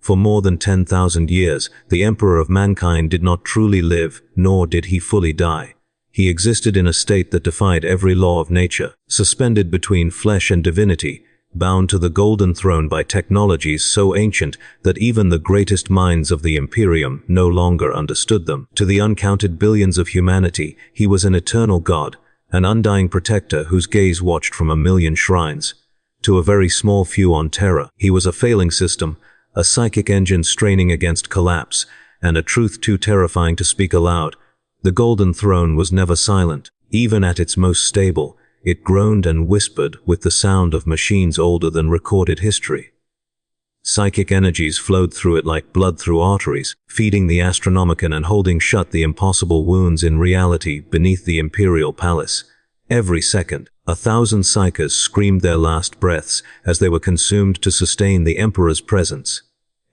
For more than 10,000 years, the Emperor of mankind did not truly live, nor did he fully die. He existed in a state that defied every law of nature, suspended between flesh and divinity, bound to the golden throne by technologies so ancient that even the greatest minds of the Imperium no longer understood them. To the uncounted billions of humanity, he was an eternal god, an undying protector whose gaze watched from a million shrines. To a very small few on Terra, he was a failing system, a psychic engine straining against collapse, and a truth too terrifying to speak aloud. The Golden Throne was never silent. Even at its most stable, it groaned and whispered with the sound of machines older than recorded history. Psychic energies flowed through it like blood through arteries, feeding the Astronomicon and holding shut the impossible wounds in reality beneath the Imperial palace. Every second, 1,000 Psykers screamed their last breaths as they were consumed to sustain the Emperor's presence.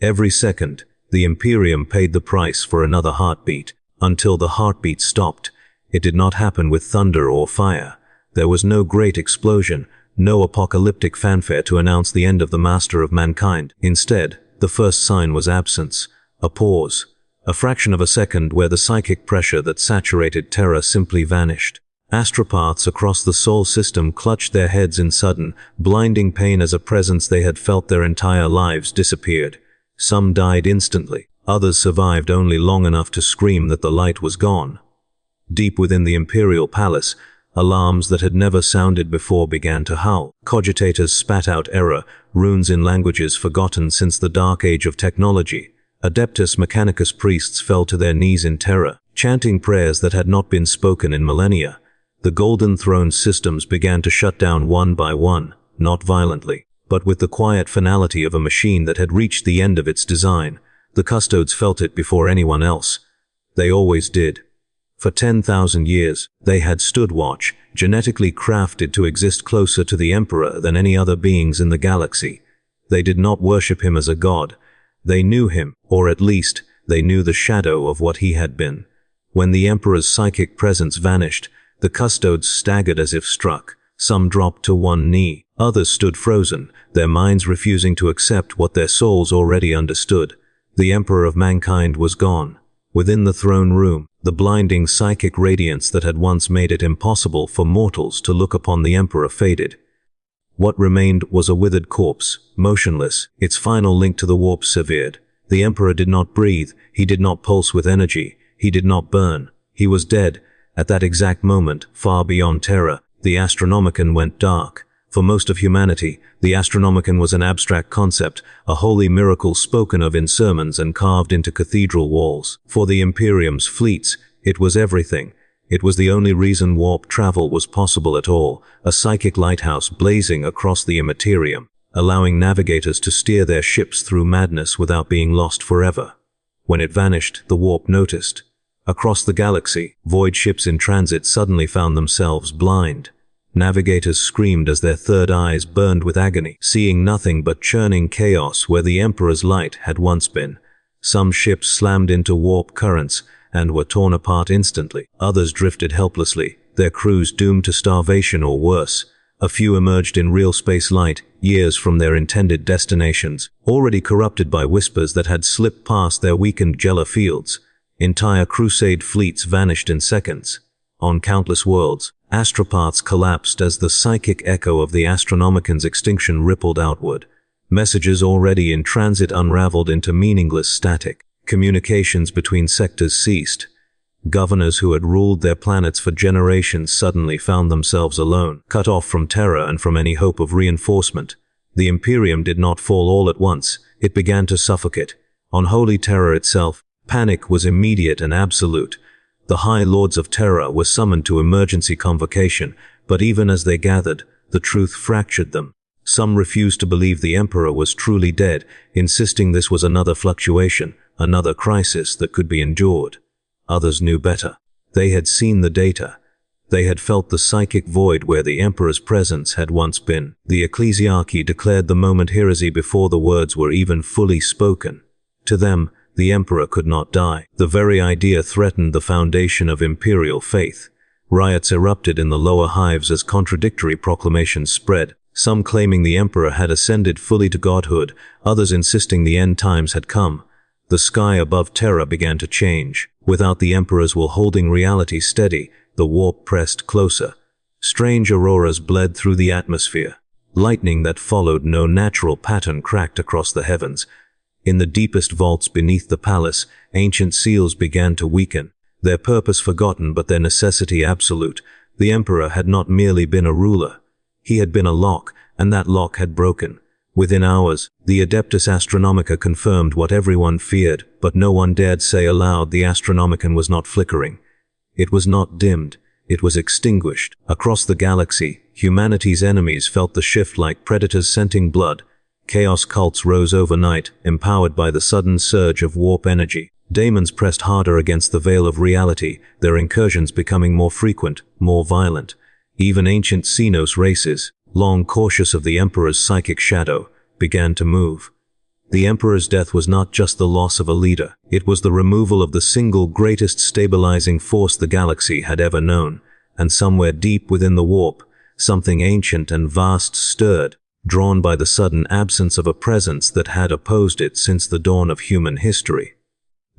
Every second, the Imperium paid the price for another heartbeat. Until the heartbeat stopped, it did not happen with thunder or fire. There was no great explosion, no apocalyptic fanfare to announce the end of the master of mankind. Instead, the first sign was absence, a pause, a fraction of a second where the psychic pressure that saturated Terra simply vanished. Astropaths across the Sol system clutched their heads in sudden, blinding pain as a presence they had felt their entire lives disappeared. Some died instantly. Others survived only long enough to scream that the light was gone. Deep within the Imperial palace, alarms that had never sounded before began to howl. Cogitators spat out error, runes in languages forgotten since the dark age of technology. Adeptus Mechanicus priests fell to their knees in terror, chanting prayers that had not been spoken in millennia. The Golden Throne systems began to shut down one by one, not violently, but with the quiet finality of a machine that had reached the end of its design. The custodes felt it before anyone else. They always did. For 10,000 years, they had stood watch, genetically crafted to exist closer to the Emperor than any other beings in the galaxy. They did not worship him as a god. They knew him, or at least, they knew the shadow of what he had been. When the Emperor's psychic presence vanished, the custodes staggered as if struck. Some dropped to one knee. Others stood frozen, their minds refusing to accept what their souls already understood. The Emperor of mankind was gone. Within the throne room, the blinding psychic radiance that had once made it impossible for mortals to look upon the Emperor faded. What remained was a withered corpse, motionless, its final link to the warp severed. The Emperor did not breathe, he did not pulse with energy, he did not burn. He was dead. At that exact moment, far beyond Terra, the Astronomicon went dark. For most of humanity, the Astronomicon was an abstract concept, a holy miracle spoken of in sermons and carved into cathedral walls. For the Imperium's fleets, it was everything. It was the only reason warp travel was possible at all, a psychic lighthouse blazing across the immaterium, allowing navigators to steer their ships through madness without being lost forever. When it vanished, the warp noticed. Across the galaxy, void ships in transit suddenly found themselves blind. Navigators screamed as their third eyes burned with agony, seeing nothing but churning chaos where the Emperor's light had once been. Some ships slammed into warp currents and were torn apart instantly. Others drifted helplessly, their crews doomed to starvation or worse. A few emerged in real space light, years from their intended destinations, already corrupted by whispers that had slipped past their weakened Jella fields. Entire crusade fleets vanished in seconds. On countless worlds, astropaths collapsed as the psychic echo of the Astronomicon's extinction rippled outward. Messages already in transit unraveled into meaningless static. Communications between sectors ceased. Governors who had ruled their planets for generations suddenly found themselves alone, cut off from Terra and from any hope of reinforcement. The Imperium did not fall all at once. It began to suffocate. On holy Terra itself, panic was immediate and absolute. The High Lords of Terra were summoned to emergency convocation, but even as they gathered, the truth fractured them. Some refused to believe the Emperor was truly dead, insisting this was another fluctuation, another crisis that could be endured. Others knew better. They had seen the data. They had felt the psychic void where the Emperor's presence had once been. The Ecclesiarchy declared the moment heresy before the words were even fully spoken. To them, the Emperor could not die. The very idea threatened the foundation of Imperial faith. Riots erupted in the lower hives as contradictory proclamations spread. Some claiming the Emperor had ascended fully to godhood, others insisting the end times had come. The sky above Terra began to change. Without the Emperor's will holding reality steady, the warp pressed closer. Strange auroras bled through the atmosphere. Lightning that followed no natural pattern cracked across the heavens. In the deepest vaults beneath the palace, ancient seals began to weaken. Their purpose forgotten but their necessity absolute. The Emperor had not merely been a ruler. He had been a lock, and that lock had broken. Within hours, the Adeptus Astronomica confirmed what everyone feared, but no one dared say aloud the Astronomicon was not flickering. It was not dimmed, it was extinguished. Across the galaxy, humanity's enemies felt the shift like predators scenting blood. Chaos cults rose overnight, empowered by the sudden surge of warp energy. Daemons pressed harder against the veil of reality, their incursions becoming more frequent, more violent. Even ancient Xenos races, long cautious of the Emperor's psychic shadow, began to move. The Emperor's death was not just the loss of a leader, it was the removal of the single greatest stabilizing force the galaxy had ever known, and somewhere deep within the warp, something ancient and vast stirred, drawn by the sudden absence of a presence that had opposed it since the dawn of human history.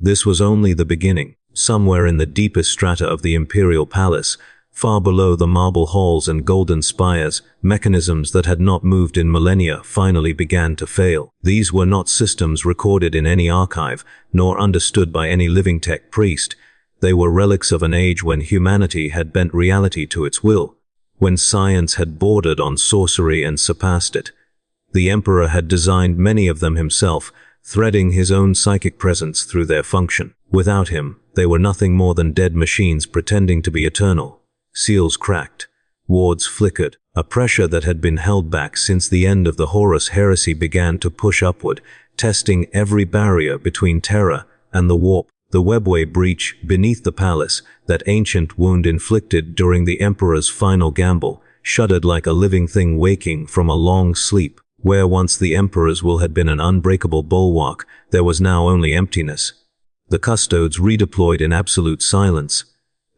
This was only the beginning. Somewhere in the deepest strata of the Imperial Palace, far below the marble halls and golden spires, mechanisms that had not moved in millennia finally began to fail. These were not systems recorded in any archive, nor understood by any living tech priest. They were relics of an age when humanity had bent reality to its will, when science had bordered on sorcery and surpassed it. The Emperor had designed many of them himself, threading his own psychic presence through their function. Without him, they were nothing more than dead machines pretending to be eternal. Seals cracked. Wards flickered. A pressure that had been held back since the end of the Horus heresy began to push upward, testing every barrier between Terra and the warp. The webway breach beneath the palace, that ancient wound inflicted during the Emperor's final gamble, shuddered like a living thing waking from a long sleep. Where once the Emperor's will had been an unbreakable bulwark, there was now only emptiness. The custodes redeployed in absolute silence.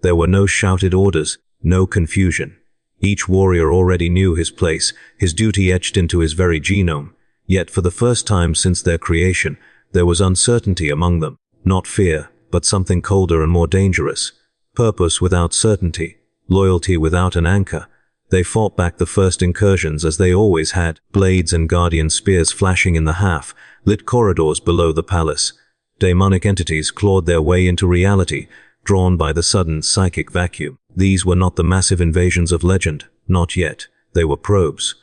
There were no shouted orders, no confusion. Each warrior already knew his place, his duty etched into his very genome. Yet for the first time since their creation, there was uncertainty among them. Not fear, but something colder and more dangerous. Purpose without certainty, loyalty without an anchor. They fought back the first incursions as they always had, blades and guardian spears flashing in the half-lit corridors below the palace. Daemonic entities clawed their way into reality, drawn by the sudden psychic vacuum. These were not the massive invasions of legend, not yet. They were probes.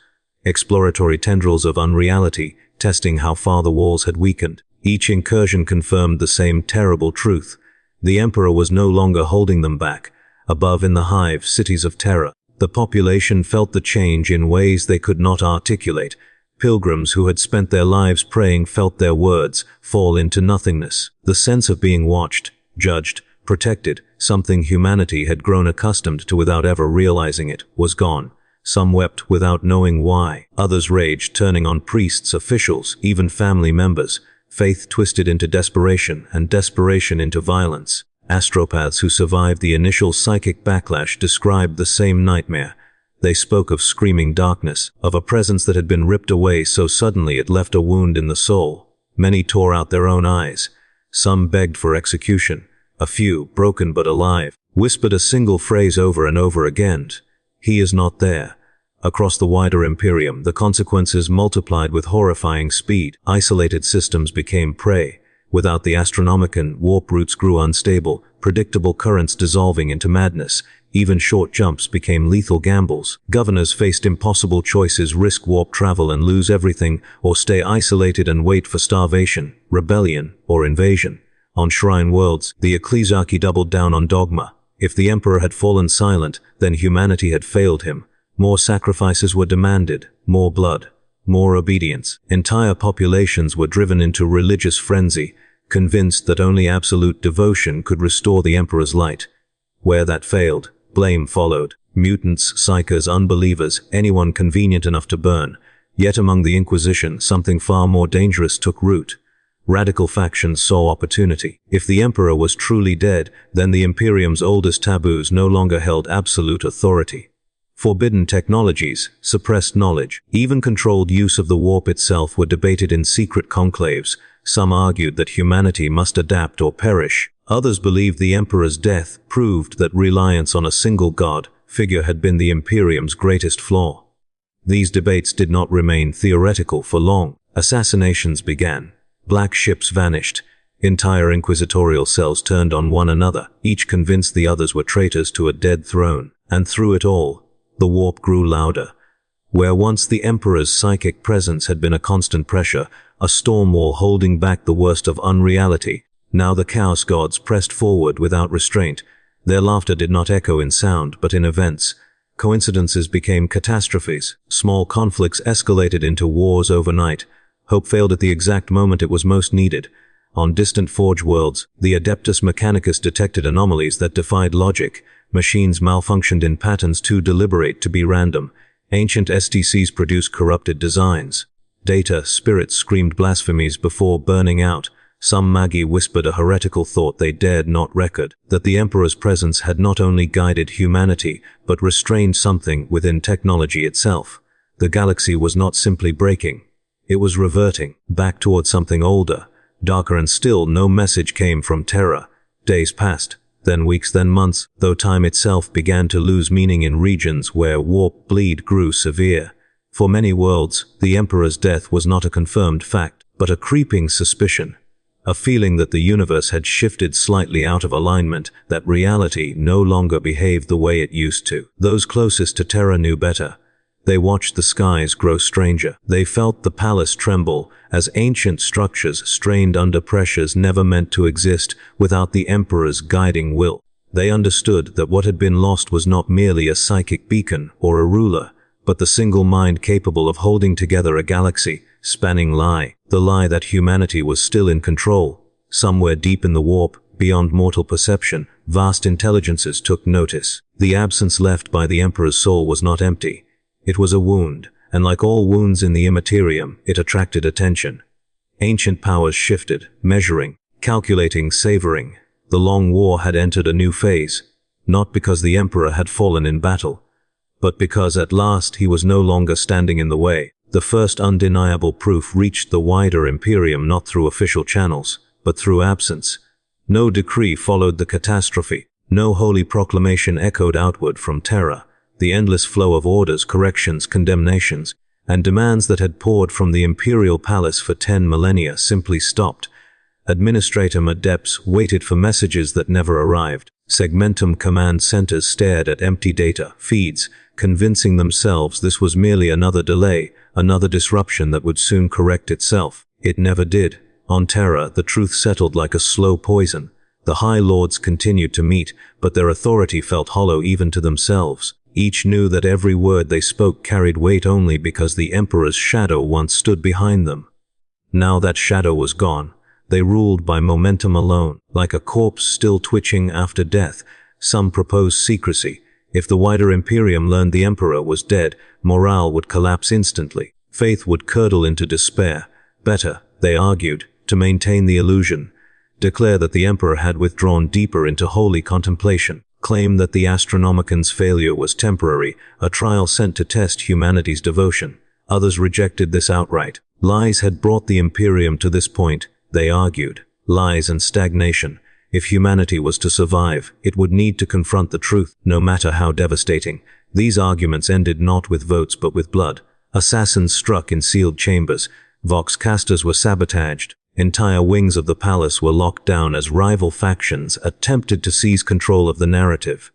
Exploratory tendrils of unreality, testing how far the walls had weakened. Each incursion confirmed the same terrible truth. The Emperor was no longer holding them back. Above in the hive cities of Terra, the population felt the change in ways they could not articulate. Pilgrims who had spent their lives praying felt their words fall into nothingness. The sense of being watched, judged, protected, something humanity had grown accustomed to without ever realizing it, was gone. Some wept without knowing why. Others raged, turning on priests, officials, even family members. Faith twisted into desperation, and desperation into violence. Astropaths who survived the initial psychic backlash described the same nightmare. They spoke of screaming darkness, of a presence that had been ripped away so suddenly it left a wound in the soul. Many tore out their own eyes. Some begged for execution. A few, broken but alive, whispered a single phrase over and over again. He is not there. Across the wider Imperium, the consequences multiplied with horrifying speed. Isolated systems became prey. Without the Astronomicon, warp routes grew unstable, predictable currents dissolving into madness. Even short jumps became lethal gambles. Governors faced impossible choices: risk warp travel and lose everything, or stay isolated and wait for starvation, rebellion, or invasion. On Shrine Worlds, the Ecclesiarchy doubled down on dogma. If the Emperor had fallen silent, then humanity had failed him. More sacrifices were demanded, more blood, more obedience. Entire populations were driven into religious frenzy, convinced that only absolute devotion could restore the Emperor's light. Where that failed, blame followed. Mutants, psykers, unbelievers, anyone convenient enough to burn. Yet among the Inquisition, something far more dangerous took root. Radical factions saw opportunity. If the Emperor was truly dead, then the Imperium's oldest taboos no longer held absolute authority. Forbidden technologies, suppressed knowledge, even controlled use of the warp itself were debated in secret conclaves. Some argued that humanity must adapt or perish. Others believed the Emperor's death proved that reliance on a single god figure had been the Imperium's greatest flaw. These debates did not remain theoretical for long. Assassinations began. Black ships vanished. Entire inquisitorial cells turned on one another, each convinced the others were traitors to a dead throne. And through it all, the warp grew louder. Where once the Emperor's psychic presence had been a constant pressure, a storm wall holding back the worst of unreality, now the Chaos Gods pressed forward without restraint. Their laughter did not echo in sound, but in events. Coincidences became catastrophes. Small conflicts escalated into wars overnight. Hope failed at the exact moment it was most needed. On distant Forge worlds, the Adeptus Mechanicus detected anomalies that defied logic. Machines malfunctioned in patterns too deliberate to be random. Ancient STCs produced corrupted designs. Data spirits screamed blasphemies before burning out. Some Magi whispered a heretical thought they dared not record, that the Emperor's presence had not only guided humanity, but restrained something within technology itself. The galaxy was not simply breaking. It was reverting, back toward something older, darker, and still no message came from Terra. Days passed, then weeks, then months, though time itself began to lose meaning in regions where warp bleed grew severe. For many worlds, the Emperor's death was not a confirmed fact, but a creeping suspicion. A feeling that the universe had shifted slightly out of alignment, that reality no longer behaved the way it used to. Those closest to Terra knew better. They watched the skies grow stranger. They felt the palace tremble as ancient structures strained under pressures never meant to exist without the Emperor's guiding will. They understood that what had been lost was not merely a psychic beacon or a ruler, but the single mind capable of holding together a galaxy. Spanning lie, the lie that humanity was still in control. Somewhere deep in the warp, beyond mortal perception, vast intelligences took notice. The absence left by the Emperor's soul was not empty. It was a wound, and like all wounds in the Imperium, it attracted attention. Ancient powers shifted, measuring, calculating, savoring. The long war had entered a new phase, not because the Emperor had fallen in battle, but because at last he was no longer standing in the way. The first undeniable proof reached the wider Imperium not through official channels, but through absence. No decree followed the catastrophe. No holy proclamation echoed outward from Terra. The endless flow of orders, corrections, condemnations, and demands that had poured from the Imperial Palace for 10 millennia simply stopped. Administratum adepts waited for messages that never arrived. Segmentum command centers stared at empty data feeds, convincing themselves this was merely another delay, another disruption that would soon correct itself. It never did. On Terra, the truth settled like a slow poison. The High Lords continued to meet, but their authority felt hollow even to themselves. Each knew that every word they spoke carried weight only because the Emperor's shadow once stood behind them. Now that shadow was gone. They ruled by momentum alone, like a corpse still twitching after death. Some proposed secrecy. If the wider Imperium learned the Emperor was dead, morale would collapse instantly. Faith would curdle into despair. Better, they argued, to maintain the illusion. Declare that the Emperor had withdrawn deeper into holy contemplation. Claim that the Astronomican's failure was temporary, a trial sent to test humanity's devotion. Others rejected this outright. Lies had brought the Imperium to this point, they argued. Lies and stagnation. If humanity was to survive, it would need to confront the truth, no matter how devastating. These arguments ended not with votes but with blood. Assassins struck in sealed chambers. Vox casters were sabotaged. Entire wings of the palace were locked down as rival factions attempted to seize control of the narrative.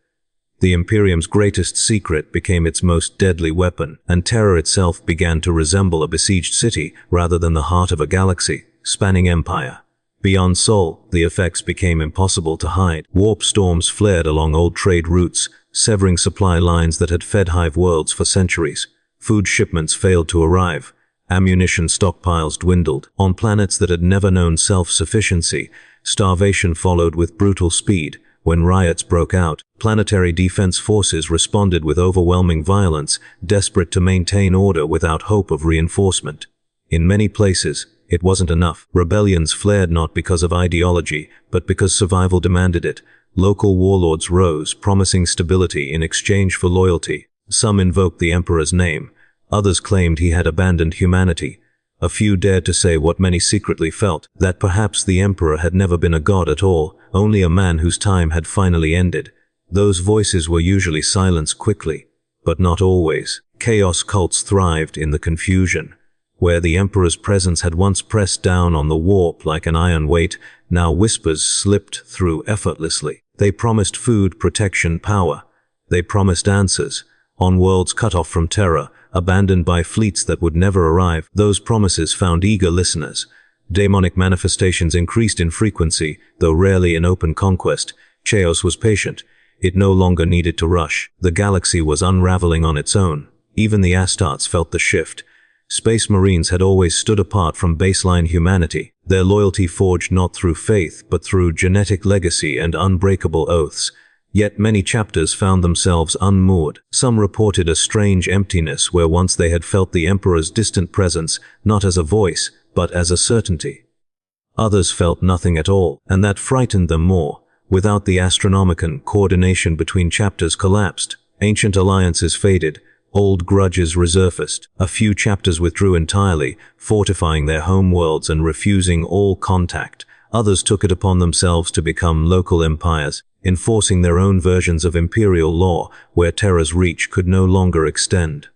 The Imperium's greatest secret became its most deadly weapon, and Terra itself began to resemble a besieged city rather than the heart of a galaxy, spanning empire. Beyond Sol, the effects became impossible to hide. Warp storms flared along old trade routes, severing supply lines that had fed hive worlds for centuries. Food shipments failed to arrive. Ammunition stockpiles dwindled. On planets that had never known self-sufficiency, starvation followed with brutal speed. When riots broke out, planetary defense forces responded with overwhelming violence, desperate to maintain order without hope of reinforcement. In many places, it wasn't enough. Rebellions flared not because of ideology, but because survival demanded it. Local warlords rose, promising stability in exchange for loyalty. Some invoked the Emperor's name. Others claimed he had abandoned humanity. A few dared to say what many secretly felt, that perhaps the Emperor had never been a god at all, only a man whose time had finally ended. Those voices were usually silenced quickly, but not always. Chaos cults thrived in the confusion. Where the Emperor's presence had once pressed down on the warp like an iron weight, now whispers slipped through effortlessly. They promised food, protection, power. They promised answers. On worlds cut off from Terra, abandoned by fleets that would never arrive, those promises found eager listeners. Daemonic manifestations increased in frequency, though rarely in open conquest. Chaos was patient. It no longer needed to rush. The galaxy was unraveling on its own. Even the Astartes felt the shift. Space Marines had always stood apart from baseline humanity, their loyalty forged not through faith, but through genetic legacy and unbreakable oaths. Yet many chapters found themselves unmoored. Some reported a strange emptiness where once they had felt the Emperor's distant presence, not as a voice, but as a certainty. Others felt nothing at all, and that frightened them more. Without the Astronomicon, coordination between chapters collapsed. Ancient alliances faded. Old grudges resurfaced. A few chapters withdrew entirely, fortifying their home worlds and refusing all contact. Others took it upon themselves to become local empires, enforcing their own versions of imperial law where Terra's reach could no longer extend.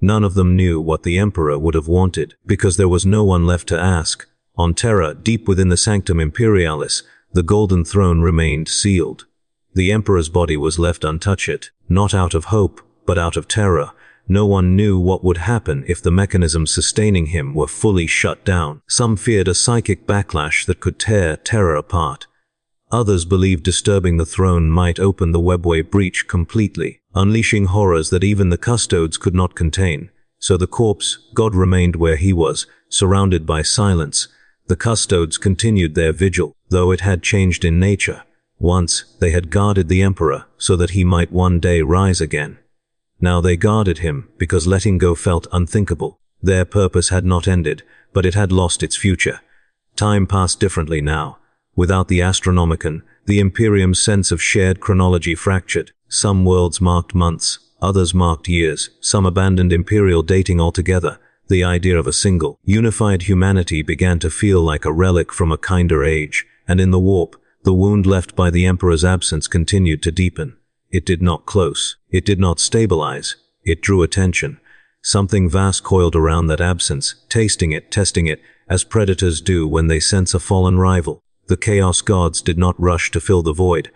None of them knew what the Emperor would have wanted, because there was no one left to ask. On Terra, deep within the Sanctum Imperialis, the Golden Throne remained sealed. The Emperor's body was left untouched, not out of hope, but out of terror. No one knew what would happen if the mechanisms sustaining him were fully shut down. Some feared a psychic backlash that could tear Terra apart. Others believed disturbing the throne might open the webway breach completely, unleashing horrors that even the custodes could not contain. So the corpse god remained where he was, surrounded by silence. The custodes continued their vigil, though it had changed in nature. Once, they had guarded the Emperor so that he might one day rise again. Now they guarded him because letting go felt unthinkable. Their purpose had not ended, but it had lost its future. Time passed differently now. Without the Astronomicon, the Imperium's sense of shared chronology fractured. Some worlds marked months, others marked years. Some abandoned imperial dating altogether. The idea of a single, unified humanity began to feel like a relic from a kinder age, and in the warp, the wound left by the Emperor's absence continued to deepen. It did not close. It did not stabilize. It drew attention. Something vast coiled around that absence, tasting it, testing it, as predators do when they sense a fallen rival. The Chaos Gods did not rush to fill the void.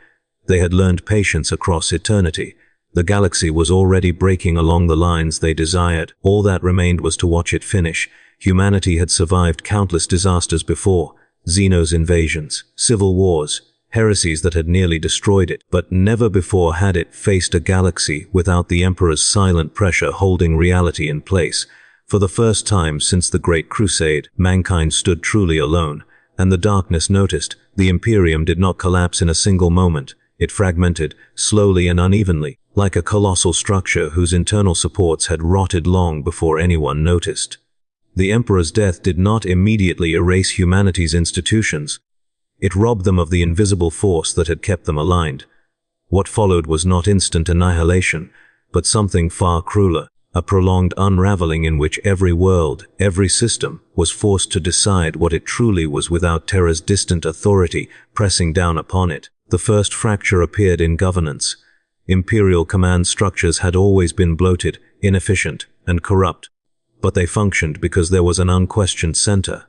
They had learned patience across eternity. The galaxy was already breaking along the lines they desired. All that remained was to watch it finish. Humanity had survived countless disasters before. Xeno's invasions, civil wars, heresies that had nearly destroyed it, but never before had it faced a galaxy without the Emperor's silent pressure holding reality in place. For the first time since the Great Crusade, mankind stood truly alone, and the darkness noticed. The Imperium did not collapse in a single moment. It fragmented, slowly and unevenly, like a colossal structure whose internal supports had rotted long before anyone noticed. The Emperor's death did not immediately erase humanity's institutions. It robbed them of the invisible force that had kept them aligned. What followed was not instant annihilation, but something far crueler, a prolonged unraveling in which every world, every system, was forced to decide what it truly was without Terra's distant authority pressing down upon it. The first fracture appeared in governance. Imperial command structures had always been bloated, inefficient, and corrupt, but they functioned because there was an unquestioned center.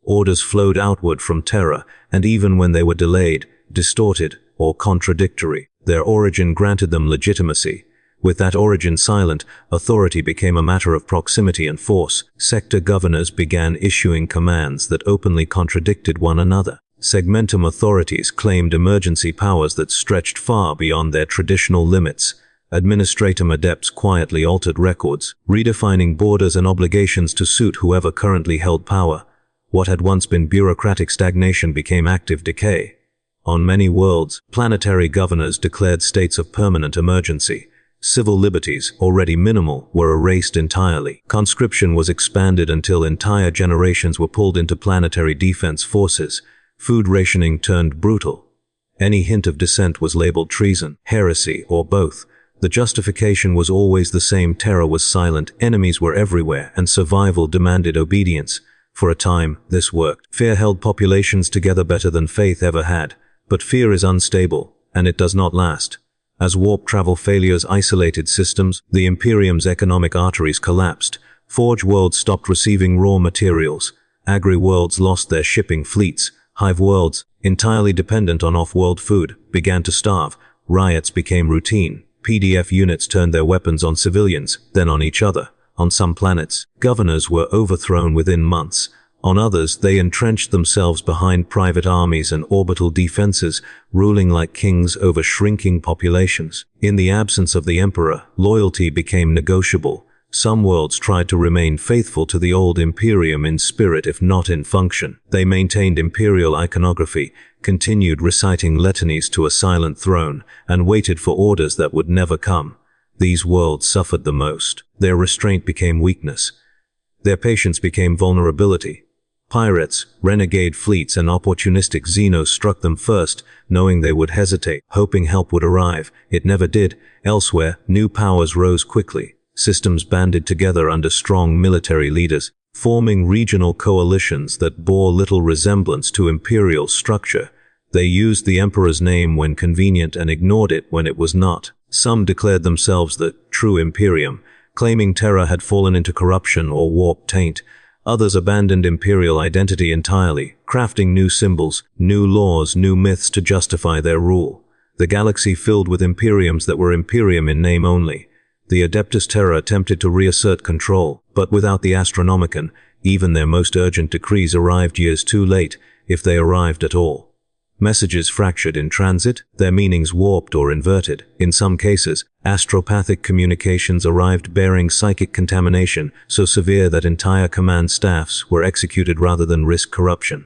Orders flowed outward from Terra, and even when they were delayed, distorted, or contradictory, their origin granted them legitimacy. With that origin silent, authority became a matter of proximity and force. Sector governors began issuing commands that openly contradicted one another. Segmentum authorities claimed emergency powers that stretched far beyond their traditional limits. Administratum adepts quietly altered records, redefining borders and obligations to suit whoever currently held power. What had once been bureaucratic stagnation became active decay. On many worlds, planetary governors declared states of permanent emergency. Civil liberties, already minimal, were erased entirely. Conscription was expanded until entire generations were pulled into planetary defense forces. Food rationing turned brutal. Any hint of dissent was labeled treason, heresy, or both. The justification was always the same: Terra was silent, enemies were everywhere, and survival demanded obedience. For a time, this worked. Fear held populations together better than faith ever had. But fear is unstable, and it does not last. As warp travel failures isolated systems, the Imperium's economic arteries collapsed. Forge worlds stopped receiving raw materials. Agri-worlds lost their shipping fleets. Hive worlds, entirely dependent on off-world food, began to starve. Riots became routine. PDF units turned their weapons on civilians, then on each other. On some planets, governors were overthrown within months. On others, they entrenched themselves behind private armies and orbital defenses, ruling like kings over shrinking populations. In the absence of the Emperor, loyalty became negotiable. Some worlds tried to remain faithful to the old Imperium in spirit if not in function. They maintained Imperial iconography, continued reciting litanies to a silent throne, and waited for orders that would never come. These worlds suffered the most. Their restraint became weakness. Their patience became vulnerability. Pirates, renegade fleets, and opportunistic Xenos struck them first, knowing they would hesitate, hoping help would arrive. It never did. Elsewhere, new powers rose quickly. Systems banded together under strong military leaders, forming regional coalitions that bore little resemblance to Imperial structure. They used the Emperor's name when convenient and ignored it when it was not. Some declared themselves the true Imperium, claiming Terra had fallen into corruption or warp taint. Others abandoned Imperial identity entirely, crafting new symbols, new laws, new myths to justify their rule. The galaxy filled with Imperiums that were Imperium in name only. The Adeptus Terra attempted to reassert control, but without the Astronomicon, even their most urgent decrees arrived years too late, if they arrived at all. Messages fractured in transit, their meanings warped or inverted. In some cases, astropathic communications arrived bearing psychic contamination so severe that entire command staffs were executed rather than risk corruption.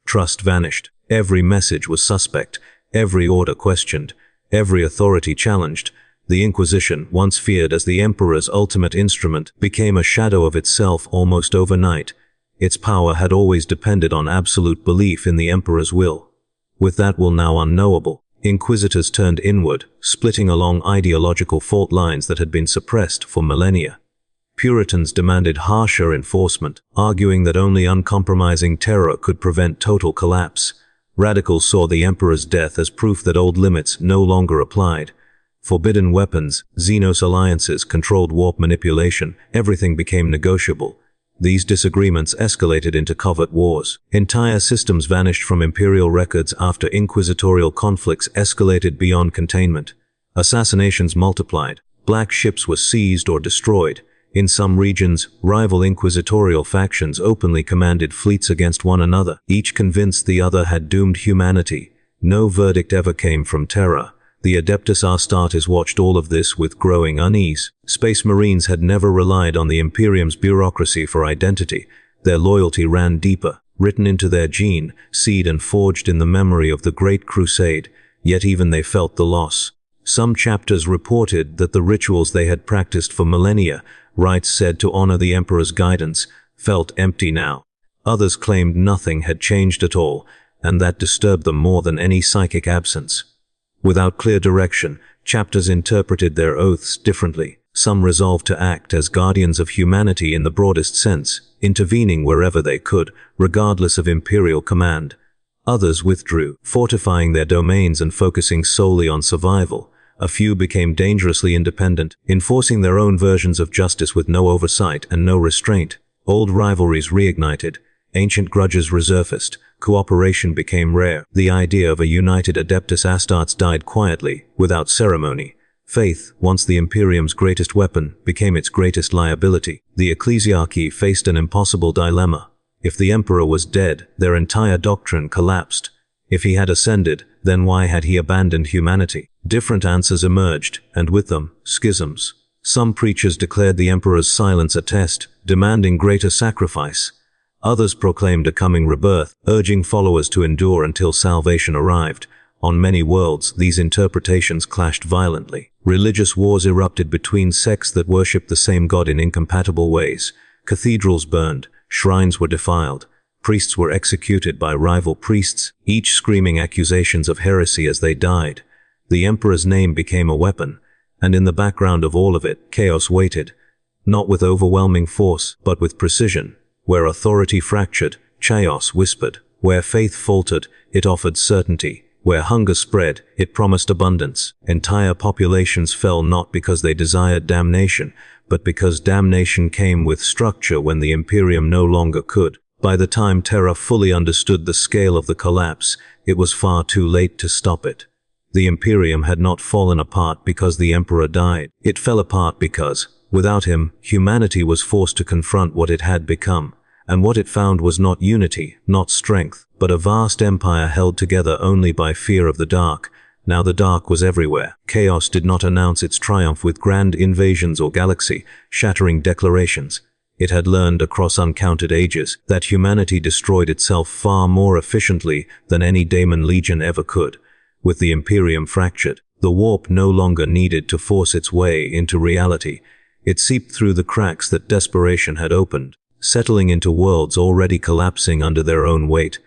Trust vanished. Every message was suspect, every order questioned, every authority challenged. The Inquisition, once feared as the Emperor's ultimate instrument, became a shadow of itself almost overnight. Its power had always depended on absolute belief in the Emperor's will. With that will now unknowable, Inquisitors turned inward, splitting along ideological fault lines that had been suppressed for millennia. Puritans demanded harsher enforcement, arguing that only uncompromising terror could prevent total collapse. Radicals saw the Emperor's death as proof that old limits no longer applied. Forbidden weapons, Xenos alliances, controlled warp manipulation, everything became negotiable. These disagreements escalated into covert wars. Entire systems vanished from Imperial records after inquisitorial conflicts escalated beyond containment. Assassinations multiplied. Black ships were seized or destroyed. In some regions, rival inquisitorial factions openly commanded fleets against one another, each convinced the other had doomed humanity. No verdict ever came from Terra. The Adeptus Astartes watched all of this with growing unease. Space Marines had never relied on the Imperium's bureaucracy for identity. Their loyalty ran deeper, written into their gene, seed and forged in the memory of the Great Crusade, yet even they felt the loss. Some chapters reported that the rituals they had practiced for millennia, rites said to honor the Emperor's guidance, felt empty now. Others claimed nothing had changed at all, and that disturbed them more than any psychic absence. Without clear direction, chapters interpreted their oaths differently. Some resolved to act as guardians of humanity in the broadest sense, intervening wherever they could, regardless of Imperial command. Others withdrew, fortifying their domains and focusing solely on survival. A few became dangerously independent, enforcing their own versions of justice with no oversight and no restraint. Old rivalries reignited. Ancient grudges resurfaced. Cooperation became rare. The idea of a united Adeptus Astartes died quietly, without ceremony. Faith, once the Imperium's greatest weapon, became its greatest liability. The Ecclesiarchy faced an impossible dilemma. If the Emperor was dead, their entire doctrine collapsed. If he had ascended, then why had he abandoned humanity? Different answers emerged, and with them, schisms. Some preachers declared the Emperor's silence a test, demanding greater sacrifice. Others proclaimed a coming rebirth, urging followers to endure until salvation arrived. On many worlds, these interpretations clashed violently. Religious wars erupted between sects that worshipped the same god in incompatible ways. Cathedrals burned, shrines were defiled, priests were executed by rival priests, each screaming accusations of heresy as they died. The Emperor's name became a weapon, And in the background of all of it, chaos waited. Not with overwhelming force, but with precision. Where authority fractured, chaos whispered. Where faith faltered, it offered certainty. Where hunger spread, it promised abundance. Entire populations fell not because they desired damnation, but because damnation came with structure when the Imperium no longer could. By the time Terra fully understood the scale of the collapse, it was far too late to stop it. The Imperium had not fallen apart because the Emperor died. It fell apart because, without him, humanity was forced to confront what it had become. And what it found was not unity, not strength, but a vast empire held together only by fear of the dark. Now the dark was everywhere. Chaos did not announce its triumph with grand invasions or galaxy-shattering declarations. It had learned across uncounted ages that humanity destroyed itself far more efficiently than any daemon legion ever could. With the Imperium fractured, the warp no longer needed to force its way into reality. It seeped through the cracks that desperation had opened, settling into worlds already collapsing under their own weight.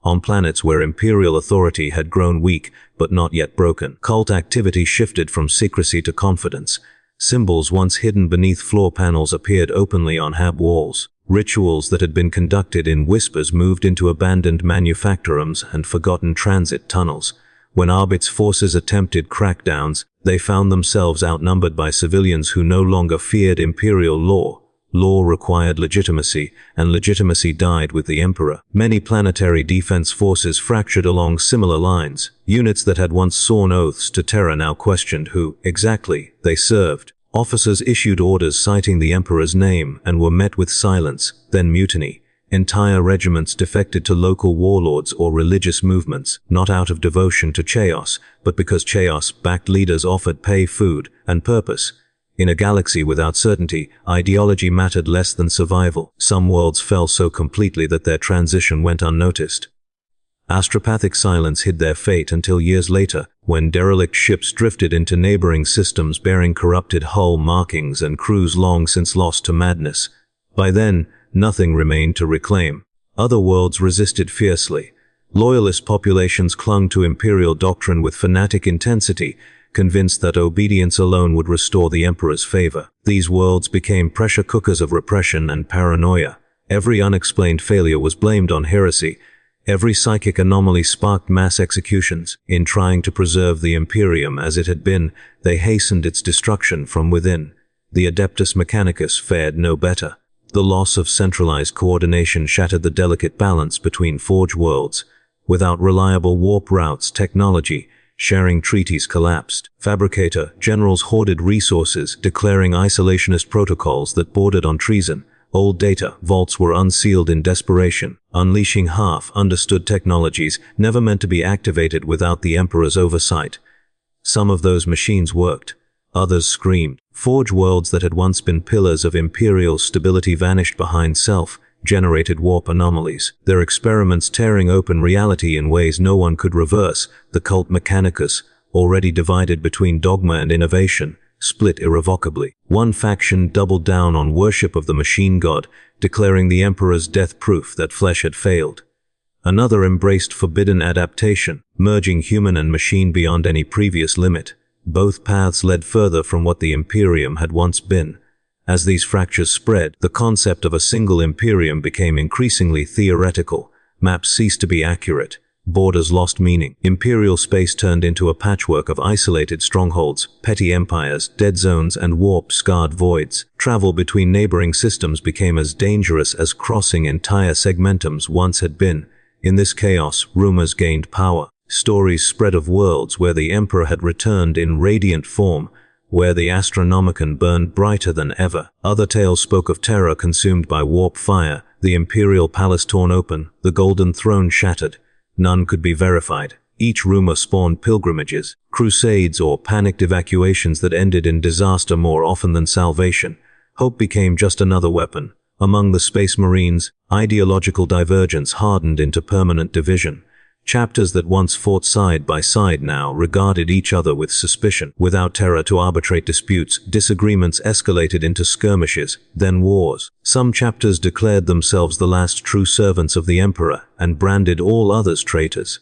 On planets where Imperial authority had grown weak but not yet broken, cult activity shifted from secrecy to confidence. Symbols once hidden beneath floor panels appeared openly on hab walls. Rituals that had been conducted in whispers moved into abandoned manufactorums and forgotten transit tunnels. When Arbit's forces attempted crackdowns, they found themselves outnumbered by civilians who no longer feared Imperial law. Law required legitimacy, and legitimacy died with the Emperor. Many planetary defense forces fractured along similar lines. Units that had once sworn oaths to Terra now questioned who, exactly, they served. Officers issued orders citing the Emperor's name and were met with silence, then mutiny. Entire regiments defected to local warlords or religious movements, not out of devotion to chaos, but because chaos-backed leaders offered pay, food, and purpose. In a galaxy without certainty, ideology mattered less than survival. Some worlds fell so completely that their transition went unnoticed. Astropathic silence hid their fate until years later, when derelict ships drifted into neighboring systems bearing corrupted hull markings and crews long since lost to madness. By then, nothing remained to reclaim. Other worlds resisted fiercely. Loyalist populations clung to Imperial doctrine with fanatic intensity, convinced that obedience alone would restore the Emperor's favor. These worlds became pressure cookers of repression and paranoia. Every unexplained failure was blamed on heresy. Every psychic anomaly sparked mass executions. In trying to preserve the Imperium as it had been, they hastened its destruction from within. The Adeptus Mechanicus fared no better. The loss of centralized coordination shattered the delicate balance between forge worlds. Without reliable warp routes, technology, sharing treaties collapsed. Fabricator generals hoarded resources, declaring isolationist protocols that bordered on treason. Old data vaults were unsealed in desperation, unleashing half-understood technologies never meant to be activated without the Emperor's oversight. Some of those machines worked. Others screamed. Forge worlds that had once been pillars of Imperial stability vanished behind self-generated warp anomalies, their experiments tearing open reality in ways no one could reverse. The cult Mechanicus, already divided between dogma and innovation, split irrevocably. One faction doubled down on worship of the machine god, declaring the Emperor's death proof that flesh had failed. Another embraced forbidden adaptation, merging human and machine beyond any previous limit. Both paths led further from what the Imperium had once been. As these fractures spread, the concept of a single Imperium became increasingly theoretical. Maps ceased to be accurate. Borders lost meaning. Imperial space turned into a patchwork of isolated strongholds, petty empires, dead zones, and warp-scarred voids. Travel between neighboring systems became as dangerous as crossing entire segmentums once had been. In this chaos, rumors gained power. Stories spread of worlds where the Emperor had returned in radiant form, where the Astronomicon burned brighter than ever. Other tales spoke of Terra consumed by warp fire, the Imperial palace torn open, the Golden Throne shattered. None could be verified. Each rumor spawned pilgrimages, crusades, or panicked evacuations that ended in disaster more often than salvation. Hope became just another weapon. Among the Space Marines, ideological divergence hardened into permanent division. Chapters that once fought side by side now regarded each other with suspicion. Without Terra to arbitrate disputes, disagreements escalated into skirmishes, then wars. Some chapters declared themselves the last true servants of the Emperor and branded all others traitors.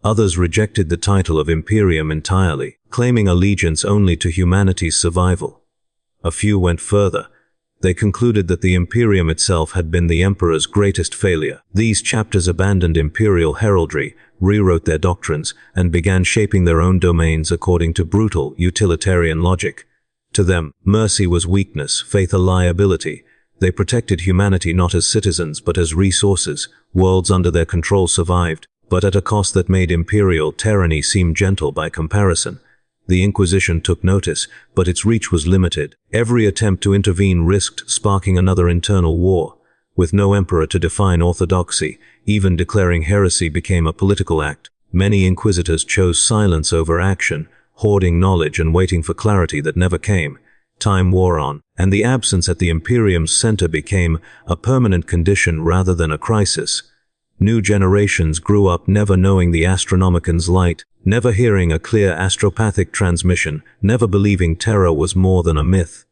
Others rejected the title of Imperium entirely, claiming allegiance only to humanity's survival. A few went further. They concluded that the Imperium itself had been the Emperor's greatest failure. These chapters abandoned imperial heraldry, rewrote their doctrines, and began shaping their own domains according to brutal, utilitarian logic. To them, mercy was weakness, faith a liability. They protected humanity not as citizens but as resources. Worlds under their control survived, but at a cost that made imperial tyranny seem gentle by comparison. The Inquisition took notice, but its reach was limited. Every attempt to intervene risked sparking another internal war. With no emperor to define orthodoxy, even declaring heresy became a political act. Many inquisitors chose silence over action, hoarding knowledge and waiting for clarity that never came. Time wore on, and the absence at the Imperium's center became a permanent condition rather than a crisis. New generations grew up never knowing the Astronomican's light, never hearing a clear astropathic transmission, never believing Terra was more than a myth.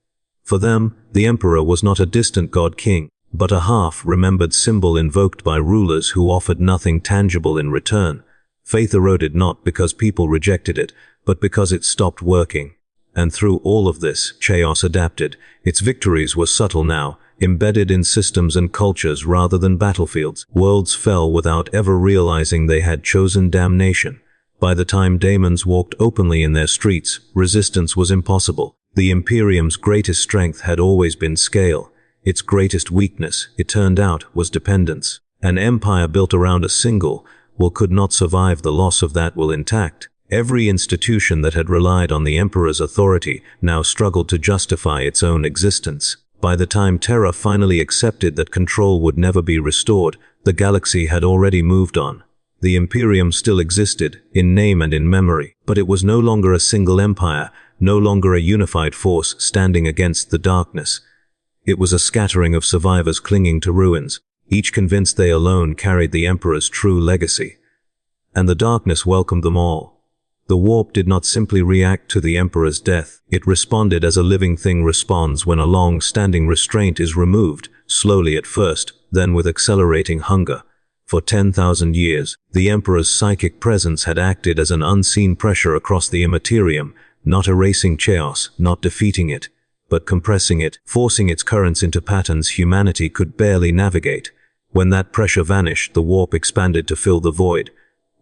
For them, the Emperor was not a distant god-king, but a half-remembered symbol invoked by rulers who offered nothing tangible in return. Faith eroded not because people rejected it, but because it stopped working. And through all of this, chaos adapted. Its victories were subtle now, embedded in systems and cultures rather than battlefields. Worlds fell without ever realizing they had chosen damnation. By the time daemons walked openly in their streets, resistance was impossible. The Imperium's greatest strength had always been scale. Its greatest weakness, it turned out, was dependence. An empire built around a single will could not survive the loss of that will intact. Every institution that had relied on the Emperor's authority now struggled to justify its own existence. By the time Terra finally accepted that control would never be restored, the galaxy had already moved on. The Imperium still existed, in name and in memory, but it was no longer a single empire, no longer a unified force standing against the darkness. It was a scattering of survivors clinging to ruins, each convinced they alone carried the Emperor's true legacy. And the darkness welcomed them all. The warp did not simply react to the Emperor's death. It responded as a living thing responds when a long-standing restraint is removed, slowly at first, then with accelerating hunger. For 10,000 years, the Emperor's psychic presence had acted as an unseen pressure across the immaterium, not erasing chaos, not defeating it, but compressing it, forcing its currents into patterns humanity could barely navigate. When that pressure vanished, the warp expanded to fill the void.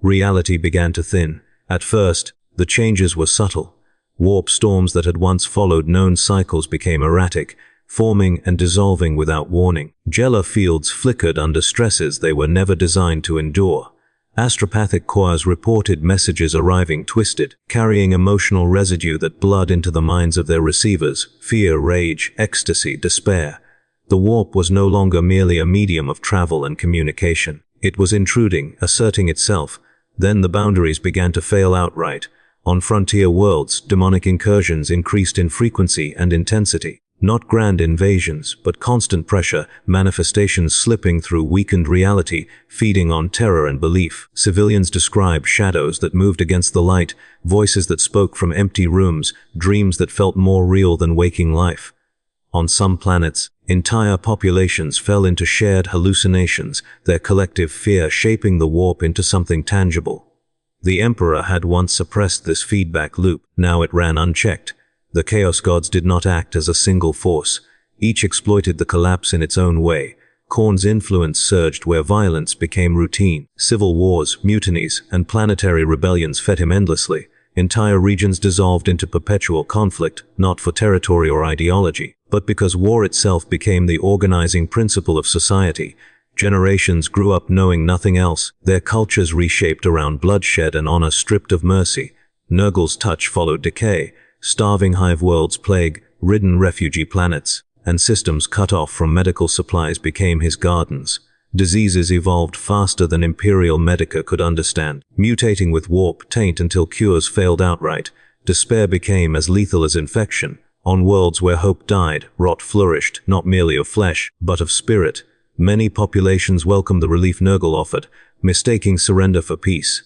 Reality began to thin. At first, the changes were subtle. Warp storms that had once followed known cycles became erratic, forming and dissolving without warning. Gela fields flickered under stresses they were never designed to endure. Astropathic cores reported messages arriving twisted, carrying emotional residue that bled into the minds of their receivers: fear, rage, ecstasy, despair. The warp was no longer merely a medium of travel and communication. It was intruding, asserting itself. Then the boundaries began to fail outright. On frontier worlds, demonic incursions increased in frequency and intensity. Not grand invasions, but constant pressure, manifestations slipping through weakened reality, feeding on terror and belief. Civilians described shadows that moved against the light, voices that spoke from empty rooms, dreams that felt more real than waking life. On some planets, entire populations fell into shared hallucinations, their collective fear shaping the warp into something tangible. The Emperor had once suppressed this feedback loop, now it ran unchecked. The Chaos Gods did not act as a single force. Each exploited the collapse in its own way. Khorne's influence surged where violence became routine. Civil wars, mutinies, and planetary rebellions fed him endlessly. Entire regions dissolved into perpetual conflict, not for territory or ideology, but because war itself became the organizing principle of society. Generations grew up knowing nothing else, their cultures reshaped around bloodshed and honor stripped of mercy. Nurgle's touch followed decay, starving hive worlds, plague-ridden refugee planets, and systems cut off from medical supplies became his gardens. Diseases evolved faster than Imperial Medica could understand, mutating with warp taint until cures failed outright. Despair became as lethal as infection. On worlds where hope died, rot flourished, not merely of flesh, but of spirit. Many populations welcomed the relief Nurgle offered, mistaking surrender for peace.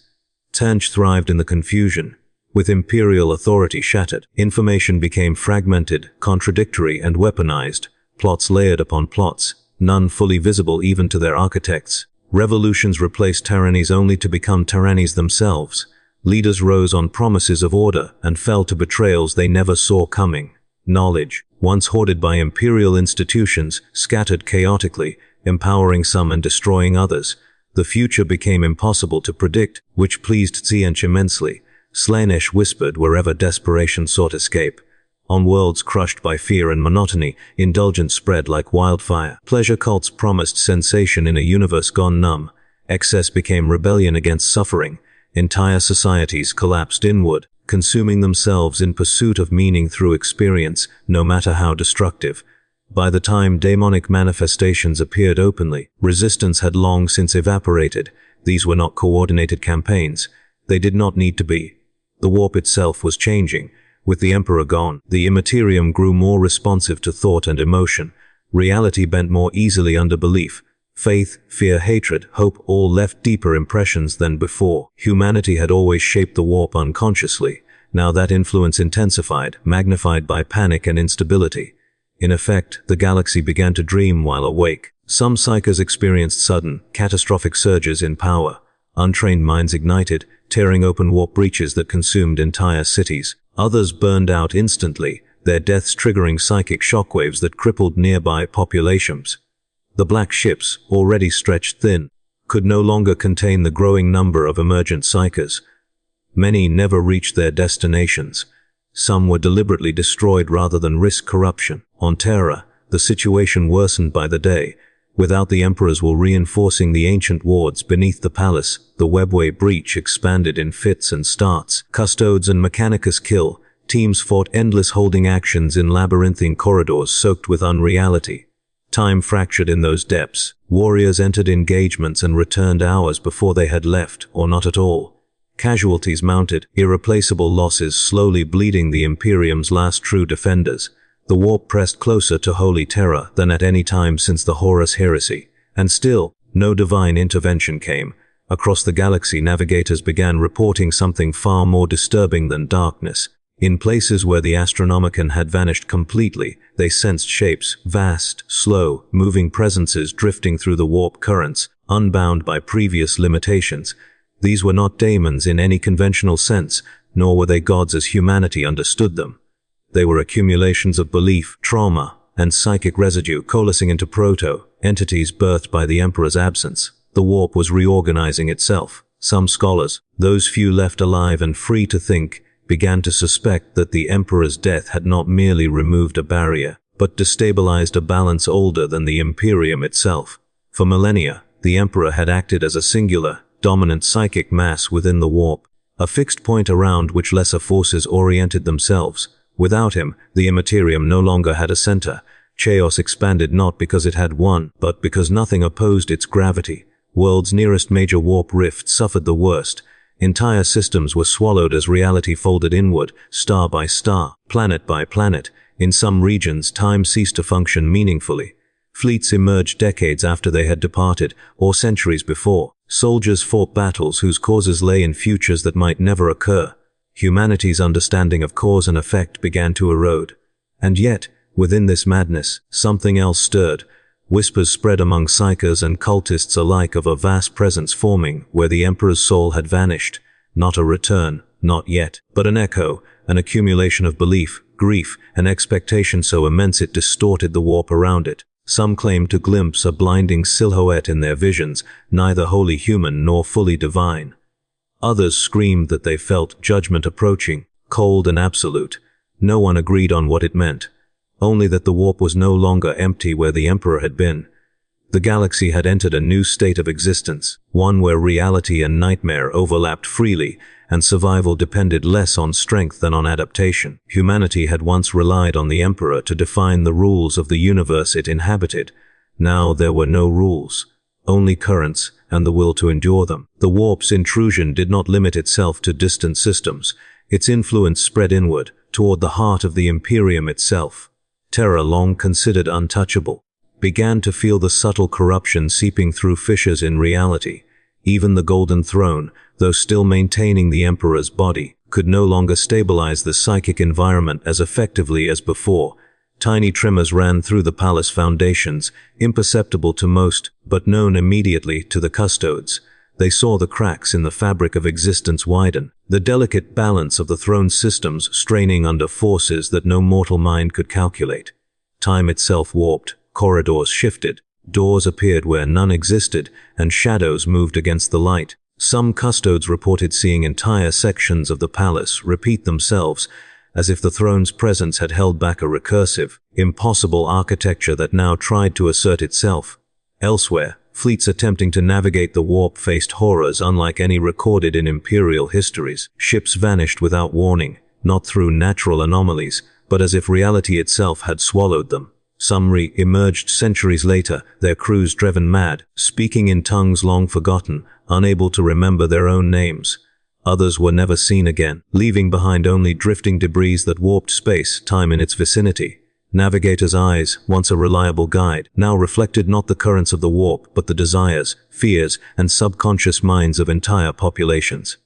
Tanch thrived in the confusion. With Imperial authority shattered, information became fragmented, contradictory, and weaponized. Plots layered upon plots, none fully visible even to their architects. Revolutions replaced tyrannies only to become tyrannies themselves. Leaders rose on promises of order and fell to betrayals they never saw coming. Knowledge, once hoarded by imperial institutions, scattered chaotically, empowering some and destroying others. The future became impossible to predict, which pleased Tsiench immensely. Slaanesh whispered wherever desperation sought escape. On worlds crushed by fear and monotony, indulgence spread like wildfire. Pleasure cults promised sensation in a universe gone numb. Excess became rebellion against suffering. Entire societies collapsed inward, consuming themselves in pursuit of meaning through experience, no matter how destructive. By the time daemonic manifestations appeared openly, resistance had long since evaporated. These were not coordinated campaigns. They did not need to be. The warp itself was changing. With the Emperor gone, the Imperium grew more responsive to thought and emotion. Reality bent more easily under belief. Faith, fear, hatred, hope all left deeper impressions than before. Humanity had always shaped the warp unconsciously. Now that influence intensified, magnified by panic and instability. In effect, the galaxy began to dream while awake. Some psykers experienced sudden, catastrophic surges in power. Untrained minds ignited, tearing open warp breaches that consumed entire cities. Others burned out instantly, their deaths triggering psychic shockwaves that crippled nearby populations. The black ships, already stretched thin, could no longer contain the growing number of emergent psykers. Many never reached their destinations. Some were deliberately destroyed rather than risk corruption. On Terra, the situation worsened by the day. Without the Emperors were reinforcing the ancient wards beneath the palace, the webway breach expanded in fits and starts. Custodes and Mechanicus kill. Teams fought endless holding actions in labyrinthine corridors soaked with unreality. Time fractured in those depths. Warriors entered engagements and returned hours before they had left, or not at all. Casualties mounted, irreplaceable losses slowly bleeding the Imperium's last true defenders. The warp pressed closer to Holy Terra than at any time since the Horus heresy. And still, no divine intervention came. Across the galaxy, navigators began reporting something far more disturbing than darkness. In places where the Astronomicon had vanished completely, they sensed shapes, vast, slow, moving presences drifting through the warp currents, unbound by previous limitations. These were not daemons in any conventional sense, nor were they gods as humanity understood them. They were accumulations of belief, trauma, and psychic residue coalescing into proto-entities birthed by the Emperor's absence. The warp was reorganizing itself. Some scholars, those few left alive and free to think, began to suspect that the Emperor's death had not merely removed a barrier, but destabilized a balance older than the Imperium itself. For millennia, the Emperor had acted as a singular, dominant psychic mass within the warp, a fixed point around which lesser forces oriented themselves. Without him, the Imperium no longer had a center. Chaos expanded not because it had one, but because nothing opposed its gravity. World's nearest major warp rift suffered the worst. Entire systems were swallowed as reality folded inward, star by star, planet by planet. In some regions, time ceased to function meaningfully. Fleets emerged decades after they had departed, or centuries before. Soldiers fought battles whose causes lay in futures that might never occur. Humanity's understanding of cause and effect began to erode. And yet, within this madness, something else stirred. Whispers spread among psykers and cultists alike of a vast presence forming where the Emperor's soul had vanished. Not a return, not yet, but an echo, an accumulation of belief, grief, and expectation so immense it distorted the warp around it. Some claimed to glimpse a blinding silhouette in their visions, neither wholly human nor fully divine. Others screamed that they felt judgment approaching, cold and absolute. No one agreed on what it meant. Only that the warp was no longer empty where the Emperor had been. The galaxy had entered a new state of existence, one where reality and nightmare overlapped freely, and survival depended less on strength than on adaptation. Humanity had once relied on the Emperor to define the rules of the universe it inhabited. Now there were no rules, only currents and the will to endure them. The warp's intrusion did not limit itself to distant systems. Its influence spread inward, toward the heart of the Imperium itself. Terra, long considered untouchable, began to feel the subtle corruption seeping through fissures in reality. Even the Golden Throne, though still maintaining the Emperor's body, could no longer stabilize the psychic environment as effectively as before. Tiny tremors ran through the palace foundations, imperceptible to most, but known immediately to the custodes. They saw the cracks in the fabric of existence widen, the delicate balance of the throne's systems straining under forces that no mortal mind could calculate. Time itself warped, corridors shifted, doors appeared where none existed, and shadows moved against the light. Some custodes reported seeing entire sections of the palace repeat themselves, as if the throne's presence had held back a recursive, impossible architecture that now tried to assert itself. Elsewhere, fleets attempting to navigate the warp faced horrors unlike any recorded in Imperial histories. Ships vanished without warning, not through natural anomalies, but as if reality itself had swallowed them. Some re-emerged centuries later, their crews driven mad, speaking in tongues long forgotten, unable to remember their own names. Others were never seen again, leaving behind only drifting debris that warped space-time in its vicinity. Navigators' eyes, once a reliable guide, now reflected not the currents of the warp but the desires, fears, and subconscious minds of entire populations.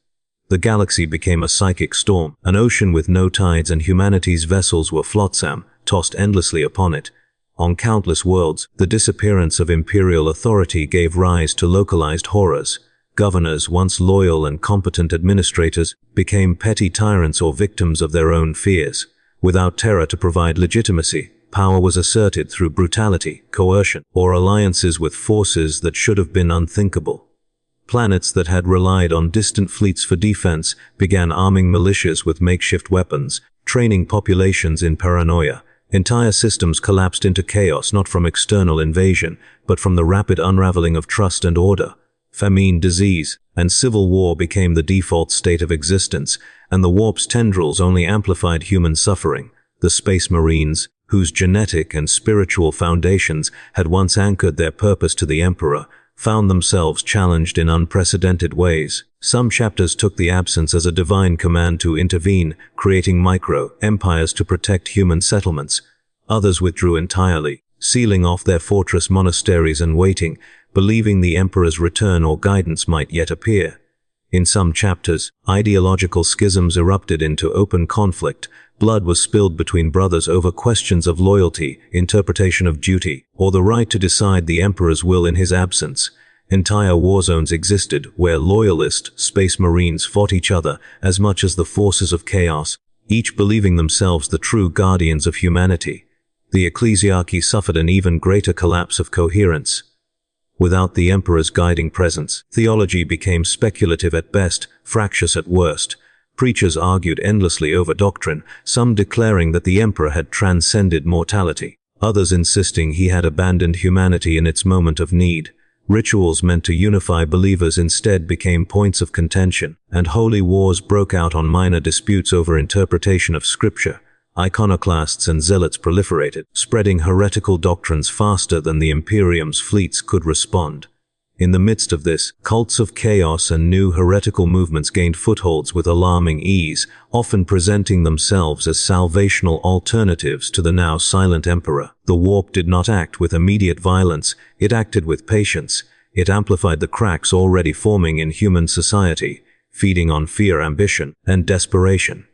The galaxy became a psychic storm, an ocean with no tides, and humanity's vessels were flotsam, tossed endlessly upon it. On countless worlds, the disappearance of imperial authority gave rise to localized horrors. Governors, once loyal and competent administrators, became petty tyrants or victims of their own fears. Without Terra to provide legitimacy, power was asserted through brutality, coercion, or alliances with forces that should have been unthinkable. Planets that had relied on distant fleets for defense began arming militias with makeshift weapons, training populations in paranoia. Entire systems collapsed into chaos not from external invasion, but from the rapid unraveling of trust and order. Famine, disease, and civil war became the default state of existence, and the warp's tendrils only amplified human suffering. The Space Marines, whose genetic and spiritual foundations had once anchored their purpose to the Emperor, found themselves challenged in unprecedented ways. Some chapters took the absence as a divine command to intervene, creating micro-empires to protect human settlements. Others withdrew entirely, sealing off their fortress monasteries and waiting, believing the Emperor's return or guidance might yet appear. In some chapters, ideological schisms erupted into open conflict. Blood was spilled between brothers over questions of loyalty, interpretation of duty, or the right to decide the Emperor's will in his absence. Entire war zones existed where loyalist Space Marines fought each other as much as the forces of chaos, each believing themselves the true guardians of humanity. The Ecclesiarchy suffered an even greater collapse of coherence. Without the Emperor's guiding presence, theology became speculative at best, fractious at worst. Preachers argued endlessly over doctrine, some declaring that the Emperor had transcended mortality, others insisting he had abandoned humanity in its moment of need. Rituals meant to unify believers instead became points of contention, and holy wars broke out on minor disputes over interpretation of scripture. Iconoclasts and zealots proliferated, spreading heretical doctrines faster than the Imperium's fleets could respond. In the midst of this, cults of chaos and new heretical movements gained footholds with alarming ease, often presenting themselves as salvational alternatives to the now silent Emperor. The warp did not act with immediate violence, it acted with patience. It amplified the cracks already forming in human society, feeding on fear, ambition, and desperation.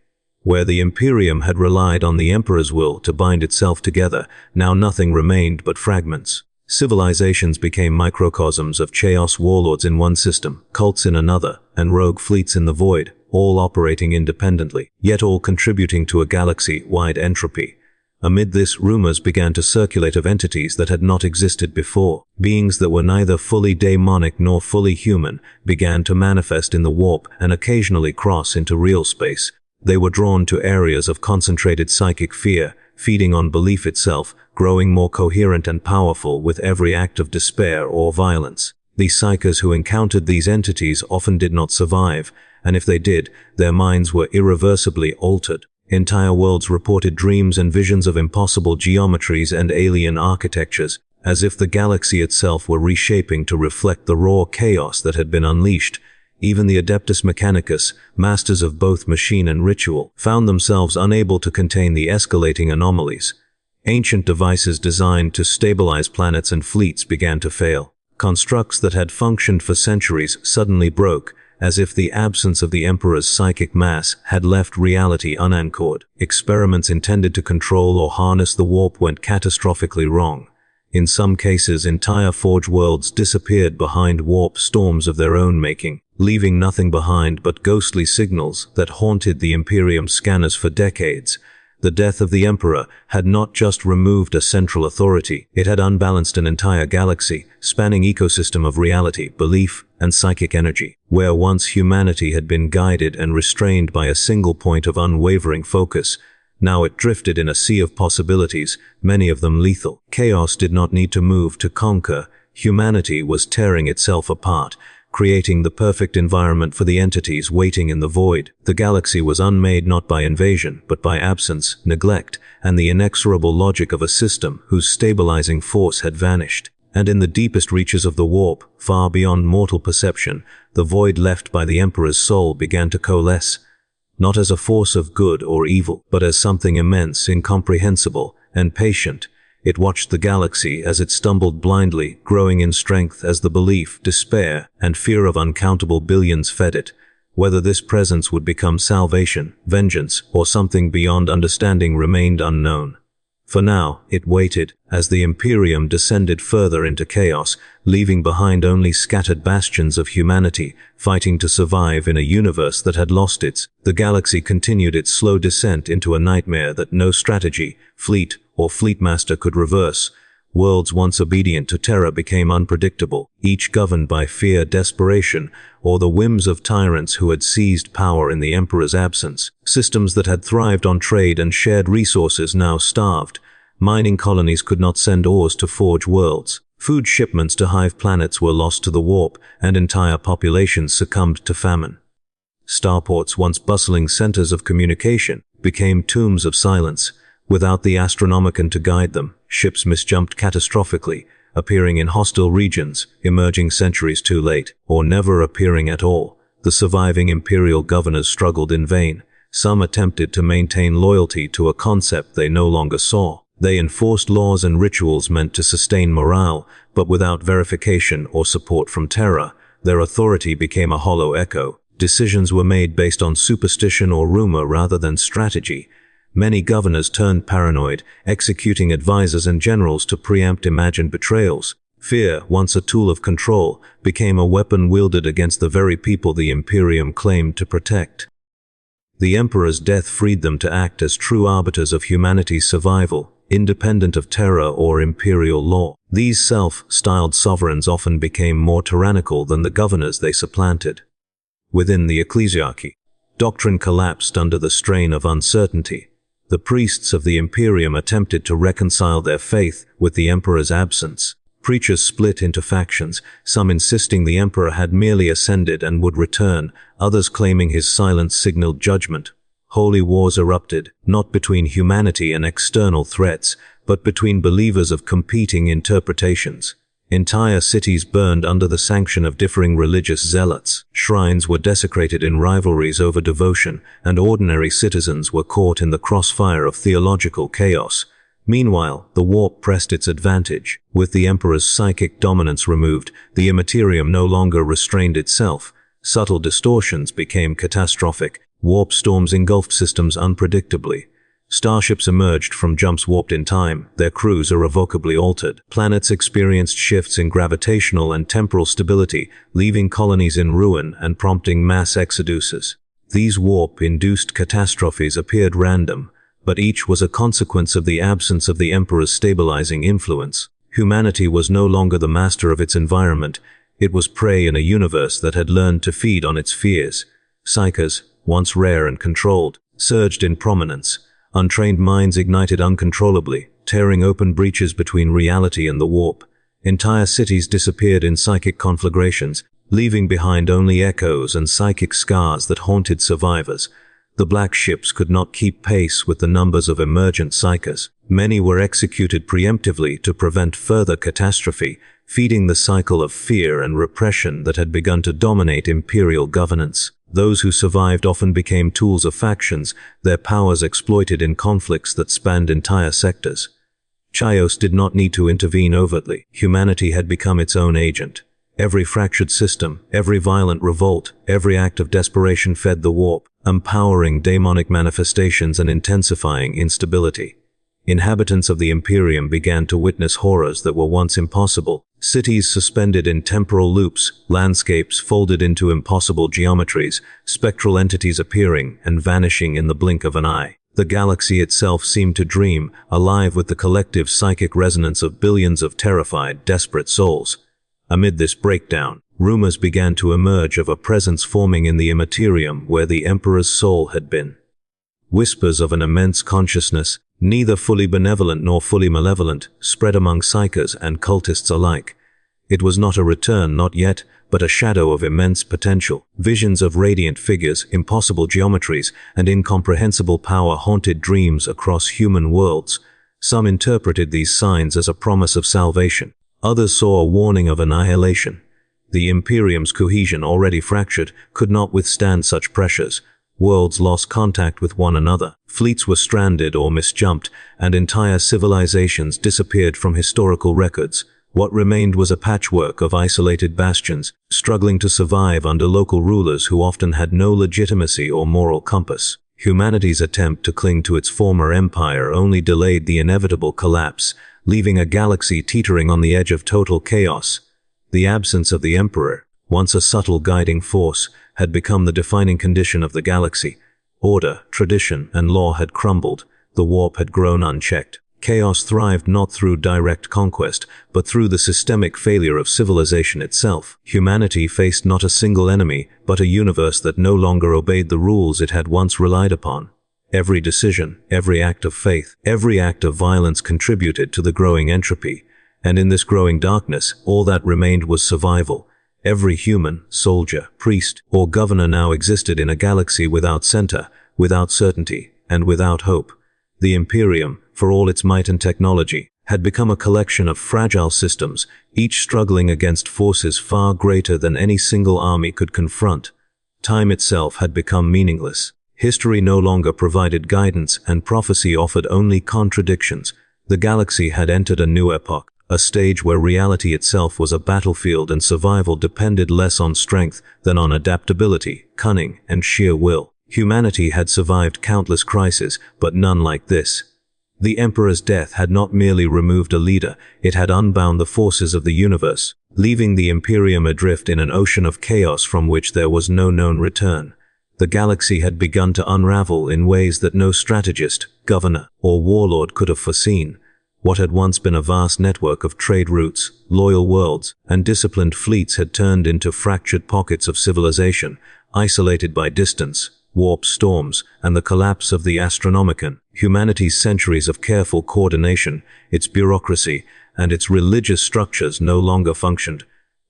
Where the Imperium had relied on the Emperor's will to bind itself together, now nothing remained but fragments. Civilizations became microcosms of chaos, warlords in one system, cults in another, and rogue fleets in the void, all operating independently, yet all contributing to a galaxy-wide entropy. Amid this, rumors began to circulate of entities that had not existed before. Beings that were neither fully daemonic nor fully human began to manifest in the warp and occasionally cross into real space. They were drawn to areas of concentrated psychic fear, feeding on belief itself, growing more coherent and powerful with every act of despair or violence. The psykers who encountered these entities often did not survive, and if they did, their minds were irreversibly altered. Entire worlds reported dreams and visions of impossible geometries and alien architectures, as if the galaxy itself were reshaping to reflect the raw chaos that had been unleashed. Even the Adeptus Mechanicus, masters of both machine and ritual, found themselves unable to contain the escalating anomalies. Ancient devices designed to stabilize planets and fleets began to fail. Constructs that had functioned for centuries suddenly broke, as if the absence of the Emperor's psychic mass had left reality unanchored. Experiments intended to control or harness the warp went catastrophically wrong. In some cases, entire Forge worlds disappeared behind warp storms of their own making, leaving nothing behind but ghostly signals that haunted the Imperium scanners for decades. The death of the Emperor had not just removed a central authority, it had unbalanced an entire galaxy, spanning ecosystem of reality, belief, and psychic energy. Where once humanity had been guided and restrained by a single point of unwavering focus, now it drifted in a sea of possibilities, many of them lethal. Chaos did not need to move to conquer. Humanity was tearing itself apart, creating the perfect environment for the entities waiting in the void. The galaxy was unmade not by invasion, but by absence, neglect, and the inexorable logic of a system whose stabilizing force had vanished. And in the deepest reaches of the warp, far beyond mortal perception, the void left by the Emperor's soul began to coalesce, not as a force of good or evil, but as something immense, incomprehensible, and patient. It watched the galaxy as it stumbled blindly, growing in strength as the belief, despair, and fear of uncountable billions fed it. Whether this presence would become salvation, vengeance, or something beyond understanding remained unknown. For now, it waited, as the Imperium descended further into chaos, leaving behind only scattered bastions of humanity, fighting to survive in a universe that had lost its. The galaxy continued its slow descent into a nightmare that no strategy, fleet, or fleetmaster could reverse. Worlds once obedient to Terra became unpredictable, each governed by fear, desperation, or the whims of tyrants who had seized power in the Emperor's absence. Systems that had thrived on trade and shared resources now starved. Mining colonies could not send ores to Forge worlds. Food shipments to hive planets were lost to the warp, and entire populations succumbed to famine. Starports, once bustling centers of communication, became tombs of silence. Without the Astronomicon to guide them, ships misjumped catastrophically, appearing in hostile regions, emerging centuries too late, or never appearing at all. The surviving Imperial governors struggled in vain. Some attempted to maintain loyalty to a concept they no longer saw. They enforced laws and rituals meant to sustain morale, but without verification or support from Terra, their authority became a hollow echo. Decisions were made based on superstition or rumor rather than strategy. Many governors turned paranoid, executing advisors and generals to preempt imagined betrayals. Fear, once a tool of control, became a weapon wielded against the very people the Imperium claimed to protect. The Emperor's death freed them to act as true arbiters of humanity's survival, independent of Terra or Imperial law. These self-styled sovereigns often became more tyrannical than the governors they supplanted. Within the Ecclesiarchy, doctrine collapsed under the strain of uncertainty. The priests of the Imperium attempted to reconcile their faith with the Emperor's absence. Preachers split into factions, some insisting the Emperor had merely ascended and would return, others claiming his silence signaled judgment. Holy wars erupted, not between humanity and external threats, but between believers of competing interpretations. Entire cities burned under the sanction of differing religious zealots. Shrines were desecrated in rivalries over devotion, and ordinary citizens were caught in the crossfire of theological chaos. Meanwhile, the warp pressed its advantage. With the Emperor's psychic dominance removed, the Imperium no longer restrained itself. Subtle distortions became catastrophic. Warp storms engulfed systems unpredictably. Starships emerged from jumps warped in time, their crews irrevocably altered. Planets experienced shifts in gravitational and temporal stability, leaving colonies in ruin and prompting mass exoduses. These warp-induced catastrophes appeared random, but each was a consequence of the absence of the Emperor's stabilizing influence. Humanity was no longer the master of its environment. It was prey in a universe that had learned to feed on its fears. Psykers, once rare and controlled, surged in prominence. Untrained minds ignited uncontrollably, tearing open breaches between reality and the warp. Entire cities disappeared in psychic conflagrations, leaving behind only echoes and psychic scars that haunted survivors. The black ships could not keep pace with the numbers of emergent psykers. Many were executed preemptively to prevent further catastrophe, feeding the cycle of fear and repression that had begun to dominate Imperial governance. Those who survived often became tools of factions, their powers exploited in conflicts that spanned entire sectors. Chaos did not need to intervene overtly. Humanity had become its own agent. Every fractured system, every violent revolt, every act of desperation fed the warp, empowering daemonic manifestations and intensifying instability. Inhabitants of the Imperium began to witness horrors that were once impossible. Cities suspended in temporal loops, landscapes folded into impossible geometries, spectral entities appearing and vanishing in the blink of an eye. The galaxy itself seemed to dream, alive with the collective psychic resonance of billions of terrified, desperate souls. Amid this breakdown, rumors began to emerge of a presence forming in the Imperium where the Emperor's soul had been. Whispers of an immense consciousness, neither fully benevolent nor fully malevolent, spread among psykers and cultists alike. It was not a return, not yet, but a shadow of immense potential. Visions of radiant figures, impossible geometries, and incomprehensible power haunted dreams across human worlds. Some interpreted these signs as a promise of salvation. Others saw a warning of annihilation. The Imperium's cohesion, already fractured, could not withstand such pressures. Worlds lost contact with one another. Fleets were stranded or misjumped, and entire civilizations disappeared from historical records. What remained was a patchwork of isolated bastions, struggling to survive under local rulers who often had no legitimacy or moral compass. Humanity's attempt to cling to its former empire only delayed the inevitable collapse, leaving a galaxy teetering on the edge of total chaos. The absence of the Emperor, once a subtle guiding force, had become the defining condition of the galaxy. Order, tradition, and law had crumbled. The warp had grown unchecked. Chaos thrived not through direct conquest, but through the systemic failure of civilization itself. Humanity faced not a single enemy, but a universe that no longer obeyed the rules it had once relied upon. Every decision, every act of faith, every act of violence contributed to the growing entropy. And in this growing darkness, all that remained was survival. Every human, soldier, priest, or governor now existed in a galaxy without center, without certainty, and without hope. The Imperium, for all its might and technology, had become a collection of fragile systems, each struggling against forces far greater than any single army could confront. Time itself had become meaningless. History no longer provided guidance, and prophecy offered only contradictions. The galaxy had entered a new epoch, a stage where reality itself was a battlefield and survival depended less on strength than on adaptability, cunning, and sheer will. Humanity had survived countless crises, but none like this. The Emperor's death had not merely removed a leader, it had unbound the forces of the universe, leaving the Imperium adrift in an ocean of chaos from which there was no known return. The galaxy had begun to unravel in ways that no strategist, governor, or warlord could have foreseen. What had once been a vast network of trade routes, loyal worlds, and disciplined fleets had turned into fractured pockets of civilization, isolated by distance, warp storms, and the collapse of the Astronomicon. Humanity's centuries of careful coordination, its bureaucracy, and its religious structures no longer functioned.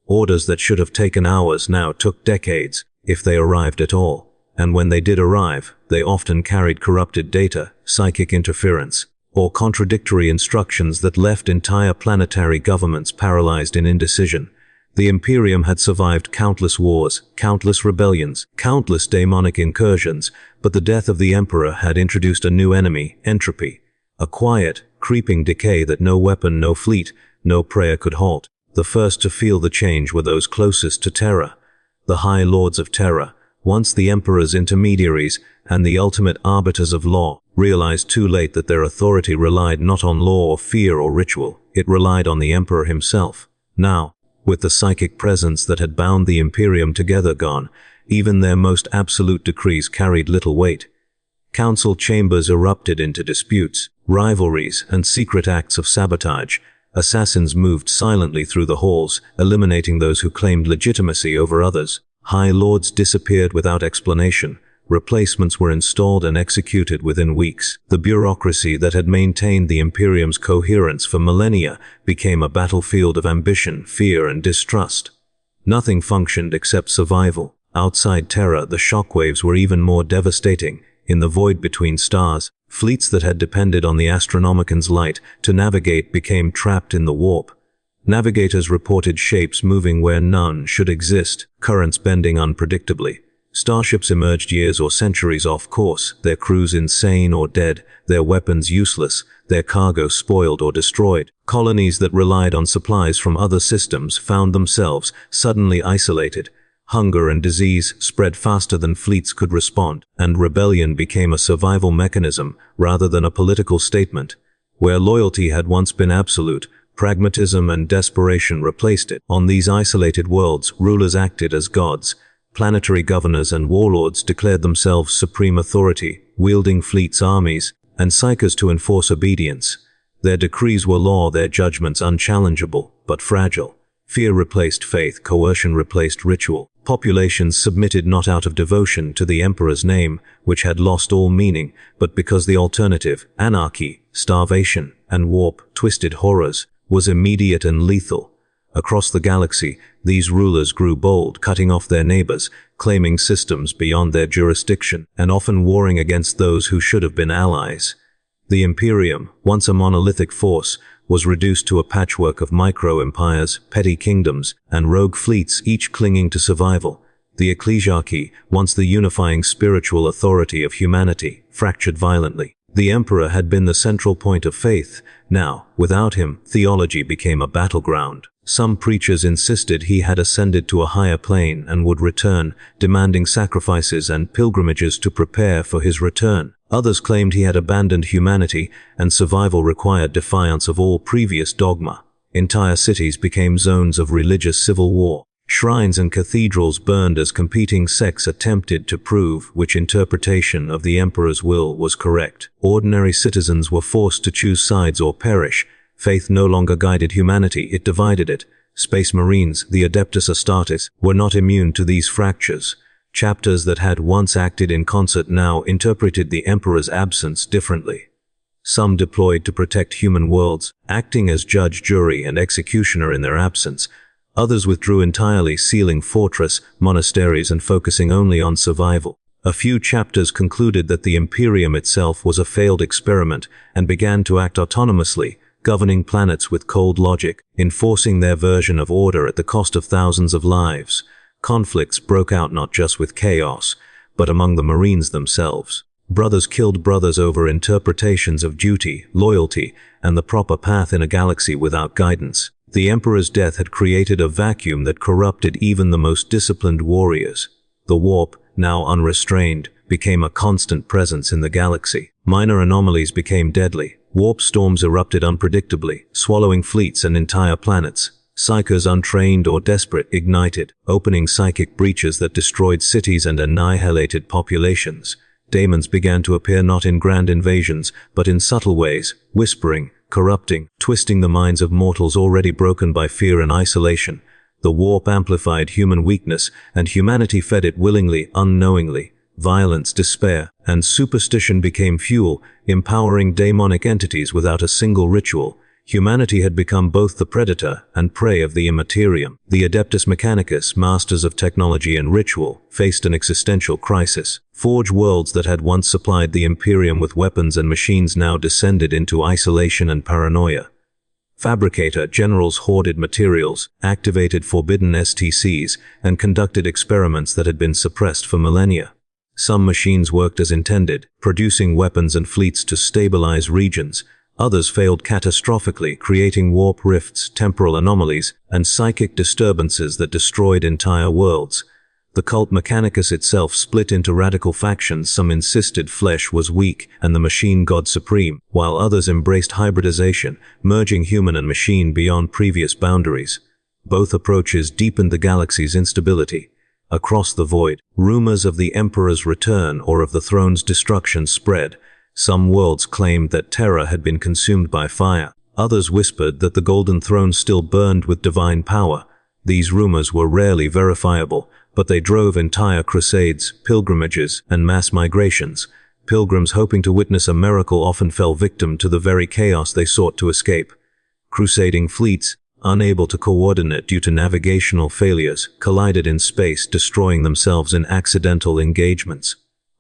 Orders that should have taken hours now took decades, if they arrived at all. And when they did arrive, they often carried corrupted data, psychic interference, or contradictory instructions that left entire planetary governments paralyzed in indecision. The Imperium had survived countless wars, countless rebellions, countless daemonic incursions, but the death of the Emperor had introduced a new enemy, entropy. A quiet, creeping decay that no weapon, no fleet, no prayer could halt. The first to feel the change were those closest to Terra. The High Lords of Terra, once the Emperor's intermediaries and the ultimate arbiters of law, realized too late that their authority relied not on law or fear or ritual, it relied on the Emperor himself. Now, with the psychic presence that had bound the Imperium together gone, even their most absolute decrees carried little weight. Council chambers erupted into disputes, rivalries, and secret acts of sabotage. Assassins moved silently through the halls, eliminating those who claimed legitimacy over others. High Lords disappeared without explanation. Replacements were installed and executed within weeks. The bureaucracy that had maintained the Imperium's coherence for millennia became a battlefield of ambition, fear, and distrust. Nothing functioned except survival. Outside Terra, the shockwaves were even more devastating. In the void between stars, fleets that had depended on the Astronomicon's light to navigate became trapped in the warp. Navigators reported shapes moving where none should exist, currents bending unpredictably. Starships emerged years or centuries off course, their crews insane or dead, their weapons useless, their cargo spoiled or destroyed. Colonies that relied on supplies from other systems found themselves suddenly isolated. Hunger and disease spread faster than fleets could respond, and rebellion became a survival mechanism rather than a political statement. Where loyalty had once been absolute, pragmatism and desperation replaced it. On these isolated worlds, rulers acted as gods. Planetary governors and warlords declared themselves supreme authority, wielding fleets, armies, and psykers to enforce obedience. Their decrees were law, their judgments unchallengeable, but fragile. Fear replaced faith, coercion replaced ritual. Populations submitted not out of devotion to the emperor's name, which had lost all meaning, but because the alternative, anarchy, starvation, and warp, twisted horrors, was immediate and lethal. Across the galaxy, these rulers grew bold, cutting off their neighbors, claiming systems beyond their jurisdiction, and often warring against those who should have been allies. The Imperium, once a monolithic force, was reduced to a patchwork of micro-empires, petty kingdoms, and rogue fleets, each clinging to survival. The Ecclesiarchy, once the unifying spiritual authority of humanity, fractured violently. The Emperor had been the central point of faith. Now, without him, theology became a battleground. Some preachers insisted he had ascended to a higher plane and would return, demanding sacrifices and pilgrimages to prepare for his return. Others claimed he had abandoned humanity, and survival required defiance of all previous dogma. Entire cities became zones of religious civil war. Shrines and cathedrals burned as competing sects attempted to prove which interpretation of the emperor's will was correct. Ordinary citizens were forced to choose sides or perish. Faith no longer guided humanity, it divided it. Space Marines, the Adeptus Astartes, were not immune to these fractures. Chapters that had once acted in concert now interpreted the Emperor's absence differently. Some deployed to protect human worlds, acting as judge, jury, and executioner in their absence. Others withdrew entirely, sealing fortress, monasteries, and focusing only on survival. A few chapters concluded that the Imperium itself was a failed experiment and began to act autonomously, governing planets with cold logic, enforcing their version of order at the cost of thousands of lives. Conflicts broke out not just with chaos, but among the Marines themselves. Brothers killed brothers over interpretations of duty, loyalty, and the proper path in a galaxy without guidance. The Emperor's death had created a vacuum that corrupted even the most disciplined warriors. The warp, now unrestrained, became a constant presence in the galaxy. Minor anomalies became deadly. Warp storms erupted unpredictably, swallowing fleets and entire planets. Psykers, untrained or desperate, ignited, opening psychic breaches that destroyed cities and annihilated populations. Daemons began to appear not in grand invasions, but in subtle ways, whispering, corrupting, twisting the minds of mortals already broken by fear and isolation. The warp amplified human weakness, and humanity fed it willingly, unknowingly. Violence, despair, and superstition became fuel, empowering daemonic entities without a single ritual. Humanity had become both the predator and prey of the Imperium. The Adeptus Mechanicus, masters of technology and ritual, faced an existential crisis. Forge worlds that had once supplied the Imperium with weapons and machines now descended into isolation and paranoia. Fabricator generals hoarded materials, activated forbidden STCs, and conducted experiments that had been suppressed for millennia. Some machines worked as intended, producing weapons and fleets to stabilize regions. Others failed catastrophically, creating warp rifts, temporal anomalies, and psychic disturbances that destroyed entire worlds. The cult Mechanicus itself split into radical factions. Some insisted flesh was weak and the machine god supreme, while others embraced hybridization, merging human and machine beyond previous boundaries. Both approaches deepened the galaxy's instability. Across the void, rumors of the Emperor's return or of the throne's destruction spread. Some worlds claimed that Terra had been consumed by fire. Others whispered that the Golden Throne still burned with divine power. These rumors were rarely verifiable, but they drove entire crusades, pilgrimages, and mass migrations. Pilgrims hoping to witness a miracle often fell victim to the very chaos they sought to escape. Crusading fleets, unable to coordinate due to navigational failures, collided in space, destroying themselves in accidental engagements.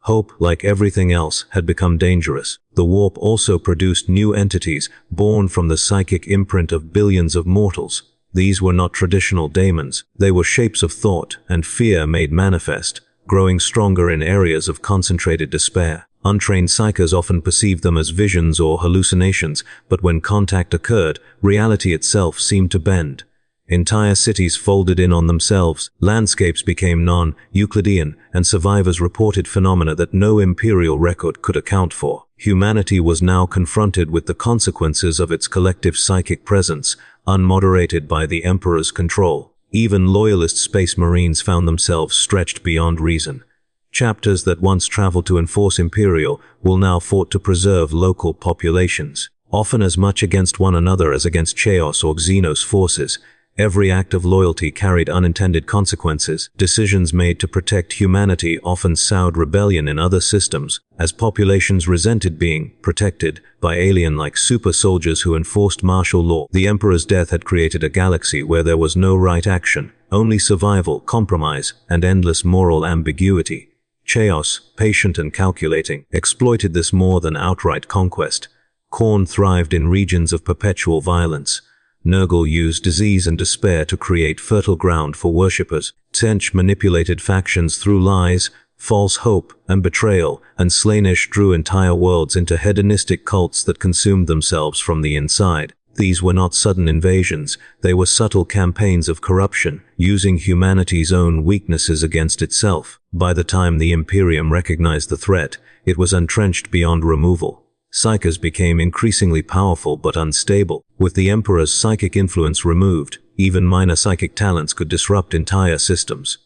Hope, like everything else, had become dangerous. The warp also produced new entities, born from the psychic imprint of billions of mortals. These were not traditional daemons. They were shapes of thought and fear made manifest. growing stronger in areas of concentrated despair. Untrained psykers often perceived them as visions or hallucinations, but when contact occurred, reality itself seemed to bend. Entire cities folded in on themselves, landscapes became non-Euclidean, and survivors reported phenomena that no imperial record could account for. Humanity was now confronted with the consequences of its collective psychic presence, unmoderated by the Emperor's control. Even loyalist space marines found themselves stretched beyond reason. Chapters that once traveled to enforce Imperial will now fought to preserve local populations, often as much against one another as against Chaos or Xenos forces. Every act of loyalty carried unintended consequences. Decisions made to protect humanity often sowed rebellion in other systems, as populations resented being protected by alien-like super soldiers who enforced martial law. The Emperor's death had created a galaxy where there was no right action, only survival, compromise, and endless moral ambiguity. Chaos, patient and calculating, exploited this more than outright conquest. Khorne thrived in regions of perpetual violence. Nurgle used disease and despair to create fertile ground for worshippers. Tzeentch manipulated factions through lies, false hope, and betrayal, and Slaanesh drew entire worlds into hedonistic cults that consumed themselves from the inside. These were not sudden invasions, they were subtle campaigns of corruption, using humanity's own weaknesses against itself. By the time the Imperium recognized the threat, it was entrenched beyond removal. Psykers became increasingly powerful but unstable. With the Emperor's psychic influence removed, even minor psychic talents could disrupt entire systems.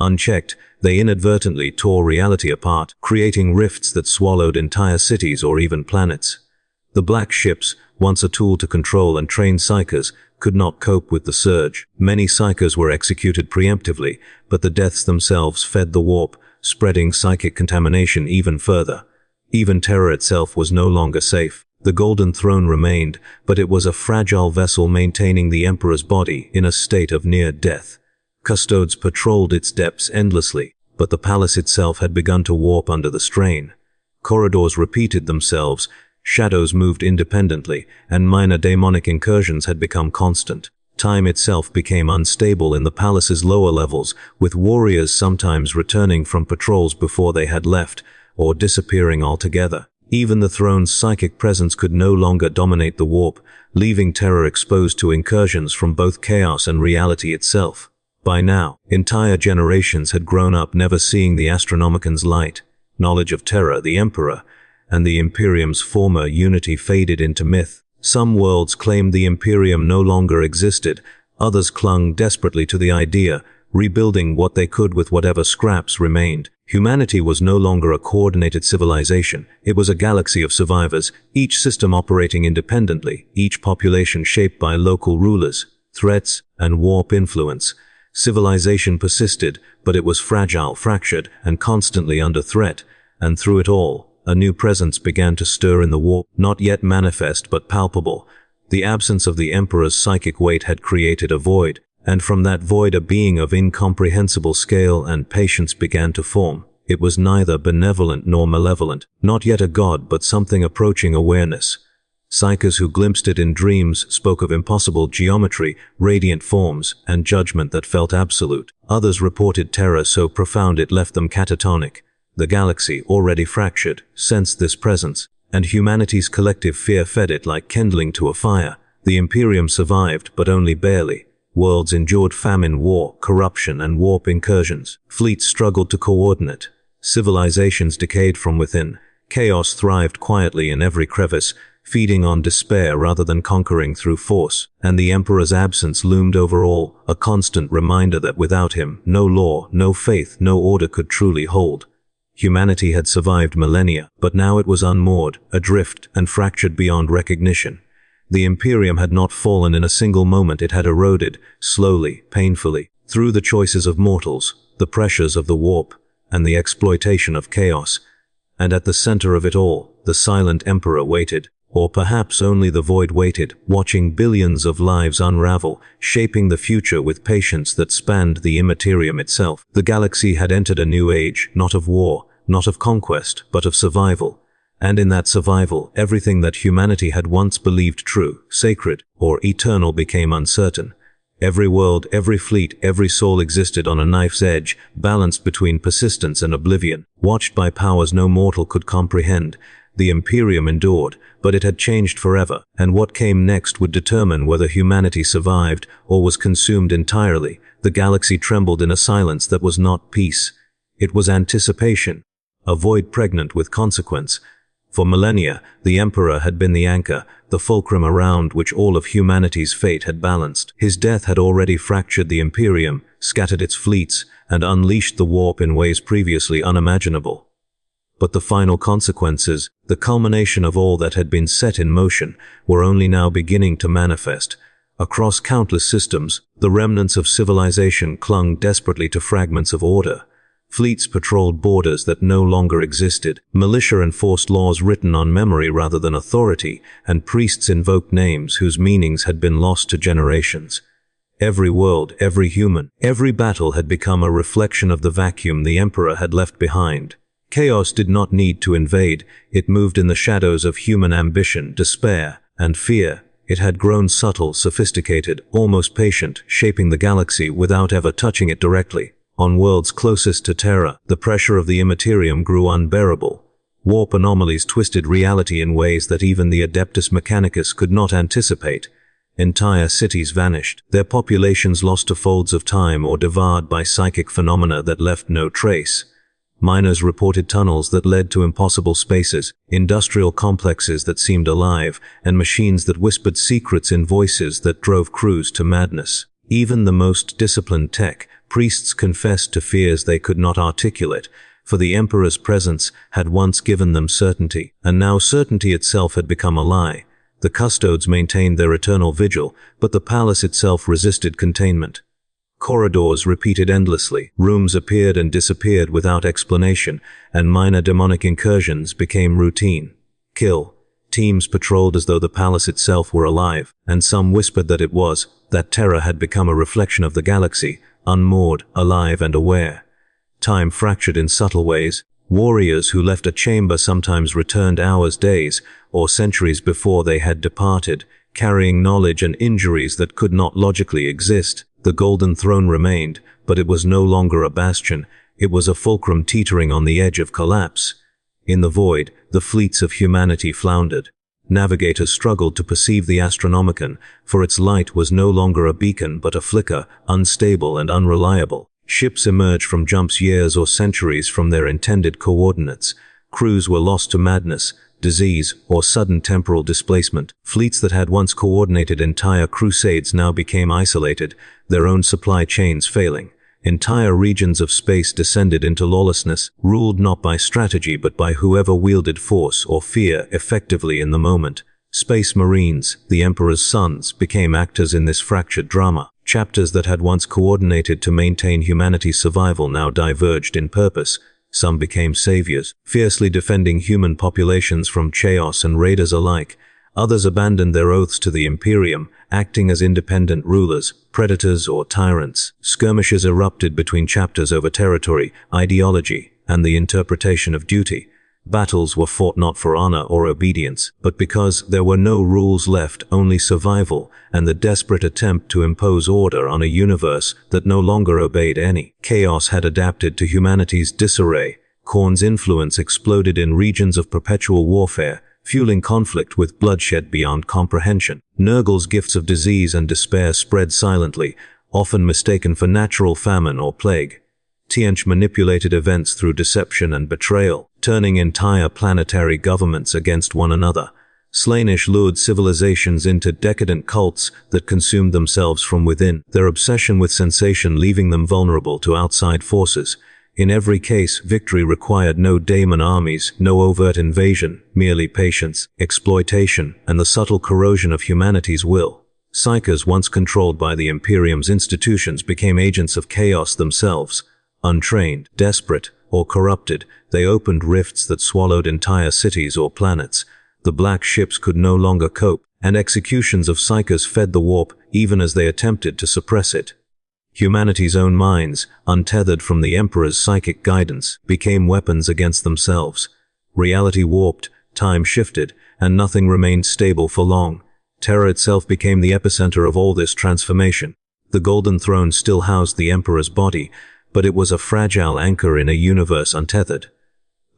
Unchecked, they inadvertently tore reality apart, creating rifts that swallowed entire cities or even planets. The Black Ships, once a tool to control and train psykers, could not cope with the surge. Many psykers were executed preemptively, but the deaths themselves fed the warp, spreading psychic contamination even further. Even Terra itself was no longer safe. The Golden Throne remained, but it was a fragile vessel maintaining the Emperor's body in a state of near death. Custodes patrolled its depths endlessly, but the palace itself had begun to warp under the strain. Corridors repeated themselves, shadows moved independently, and minor daemonic incursions had become constant. Time itself became unstable in the palace's lower levels, with warriors sometimes returning from patrols before they had left, or disappearing altogether. Even the throne's psychic presence could no longer dominate the warp, leaving Terra exposed to incursions from both chaos and reality itself. By now, entire generations had grown up never seeing the Astronomican's light. Knowledge of Terra, the Emperor, and the Imperium's former unity faded into myth. Some worlds claimed the Imperium no longer existed, others clung desperately to the idea, rebuilding what they could with whatever scraps remained. Humanity was no longer a coordinated civilization. It was a galaxy of survivors, each system operating independently, each population shaped by local rulers, threats, and warp influence. Civilization persisted, but it was fragile, fractured, and constantly under threat. And through it all, a new presence began to stir in the warp, not yet manifest but palpable. The absence of the Emperor's psychic weight had created a void, and from that void a being of incomprehensible scale and patience began to form. It was neither benevolent nor malevolent, not yet a god but something approaching awareness. Psykers who glimpsed it in dreams spoke of impossible geometry, radiant forms, and judgment that felt absolute. Others reported terror so profound it left them catatonic. The galaxy, already fractured, sensed this presence, and humanity's collective fear fed it like kindling to a fire. The Imperium survived, but only barely. Worlds endured famine, war, corruption, and warp incursions. Fleets struggled to coordinate. Civilizations decayed from within. Chaos thrived quietly in every crevice, feeding on despair rather than conquering through force. And the Emperor's absence loomed over all, a constant reminder that without him, no law, no faith, no order could truly hold. Humanity had survived millennia, but now it was unmoored, adrift, and fractured beyond recognition. The Imperium had not fallen in a single moment. It had eroded, slowly, painfully, through the choices of mortals, the pressures of the warp, and the exploitation of chaos. And at the center of it all, the silent Emperor waited, or perhaps only the void waited, watching billions of lives unravel, shaping the future with patience that spanned the Imperium itself. The galaxy had entered a new age, not of war, not of conquest, but of survival. And in that survival, everything that humanity had once believed true, sacred, or eternal became uncertain. Every world, every fleet, every soul existed on a knife's edge, balanced between persistence and oblivion. Watched by powers no mortal could comprehend, the Imperium endured, but it had changed forever, and what came next would determine whether humanity survived or was consumed entirely. The galaxy trembled in a silence that was not peace. It was anticipation, a void pregnant with consequence. For millennia, the Emperor had been the anchor, the fulcrum around which all of humanity's fate had balanced. His death had already fractured the Imperium, scattered its fleets, and unleashed the warp in ways previously unimaginable. But the final consequences, the culmination of all that had been set in motion, were only now beginning to manifest. Across countless systems, the remnants of civilization clung desperately to fragments of order. Fleets patrolled borders that no longer existed, militia enforced laws written on memory rather than authority, and priests invoked names whose meanings had been lost to generations. Every world, every human, every battle had become a reflection of the vacuum the Emperor had left behind. Chaos did not need to invade, it moved in the shadows of human ambition, despair, and fear. It had grown subtle, sophisticated, almost patient, shaping the galaxy without ever touching it directly. On worlds closest to Terra, the pressure of the Imperium grew unbearable. Warp anomalies twisted reality in ways that even the Adeptus Mechanicus could not anticipate. Entire cities vanished, their populations lost to folds of time or devoured by psychic phenomena that left no trace. Miners reported tunnels that led to impossible spaces, industrial complexes that seemed alive, and machines that whispered secrets in voices that drove crews to madness. Even the most disciplined tech, priests confessed to fears they could not articulate, for the Emperor's presence had once given them certainty, and now certainty itself had become a lie. The custodes maintained their eternal vigil, but the palace itself resisted containment. Corridors repeated endlessly, rooms appeared and disappeared without explanation, and minor demonic incursions became routine. Kill. Teams patrolled as though the palace itself were alive, and some whispered that it was, that Terra had become a reflection of the galaxy, unmoored, alive and aware. Time fractured in subtle ways. Warriors who left a chamber sometimes returned hours, days, or centuries before they had departed, carrying knowledge and injuries that could not logically exist. The Golden Throne remained, but it was no longer a bastion. It was a fulcrum teetering on the edge of collapse. In the void, the fleets of humanity floundered. Navigators struggled to perceive the Astronomicon, for its light was no longer a beacon but a flicker, unstable and unreliable. Ships emerged from jumps years or centuries from their intended coordinates. Crews were lost to madness, disease, or sudden temporal displacement. Fleets that had once coordinated entire crusades now became isolated, their own supply chains failing. Entire regions of space descended into lawlessness, ruled not by strategy but by whoever wielded force or fear effectively in the moment. Space Marines, the Emperor's sons, became actors in this fractured drama. Chapters that had once coordinated to maintain humanity's survival now diverged in purpose. Some became saviors, fiercely defending human populations from chaos and raiders alike. Others abandoned their oaths to the Imperium, acting as independent rulers, predators or tyrants. Skirmishes erupted between chapters over territory, ideology, and the interpretation of duty. Battles were fought not for honor or obedience, but because there were no rules left, only survival, and the desperate attempt to impose order on a universe that no longer obeyed any. Chaos had adapted to humanity's disarray. Khorne's influence exploded in regions of perpetual warfare, fueling conflict with bloodshed beyond comprehension. Nurgle's gifts of disease and despair spread silently, often mistaken for natural famine or plague. Tiench manipulated events through deception and betrayal, turning entire planetary governments against one another. Slaanesh lured civilizations into decadent cults that consumed themselves from within, their obsession with sensation leaving them vulnerable to outside forces. In every case, victory required no daemon armies, no overt invasion, merely patience, exploitation, and the subtle corrosion of humanity's will. Psykers, once controlled by the Imperium's institutions, became agents of chaos themselves. Untrained, desperate, or corrupted, they opened rifts that swallowed entire cities or planets. The black ships could no longer cope, and executions of psykers fed the warp even as they attempted to suppress it. Humanity's own minds, untethered from the Emperor's psychic guidance, became weapons against themselves. Reality warped, time shifted, and nothing remained stable for long. Terra itself became the epicenter of all this transformation. The golden throne still housed the Emperor's body, but it was a fragile anchor in a universe untethered.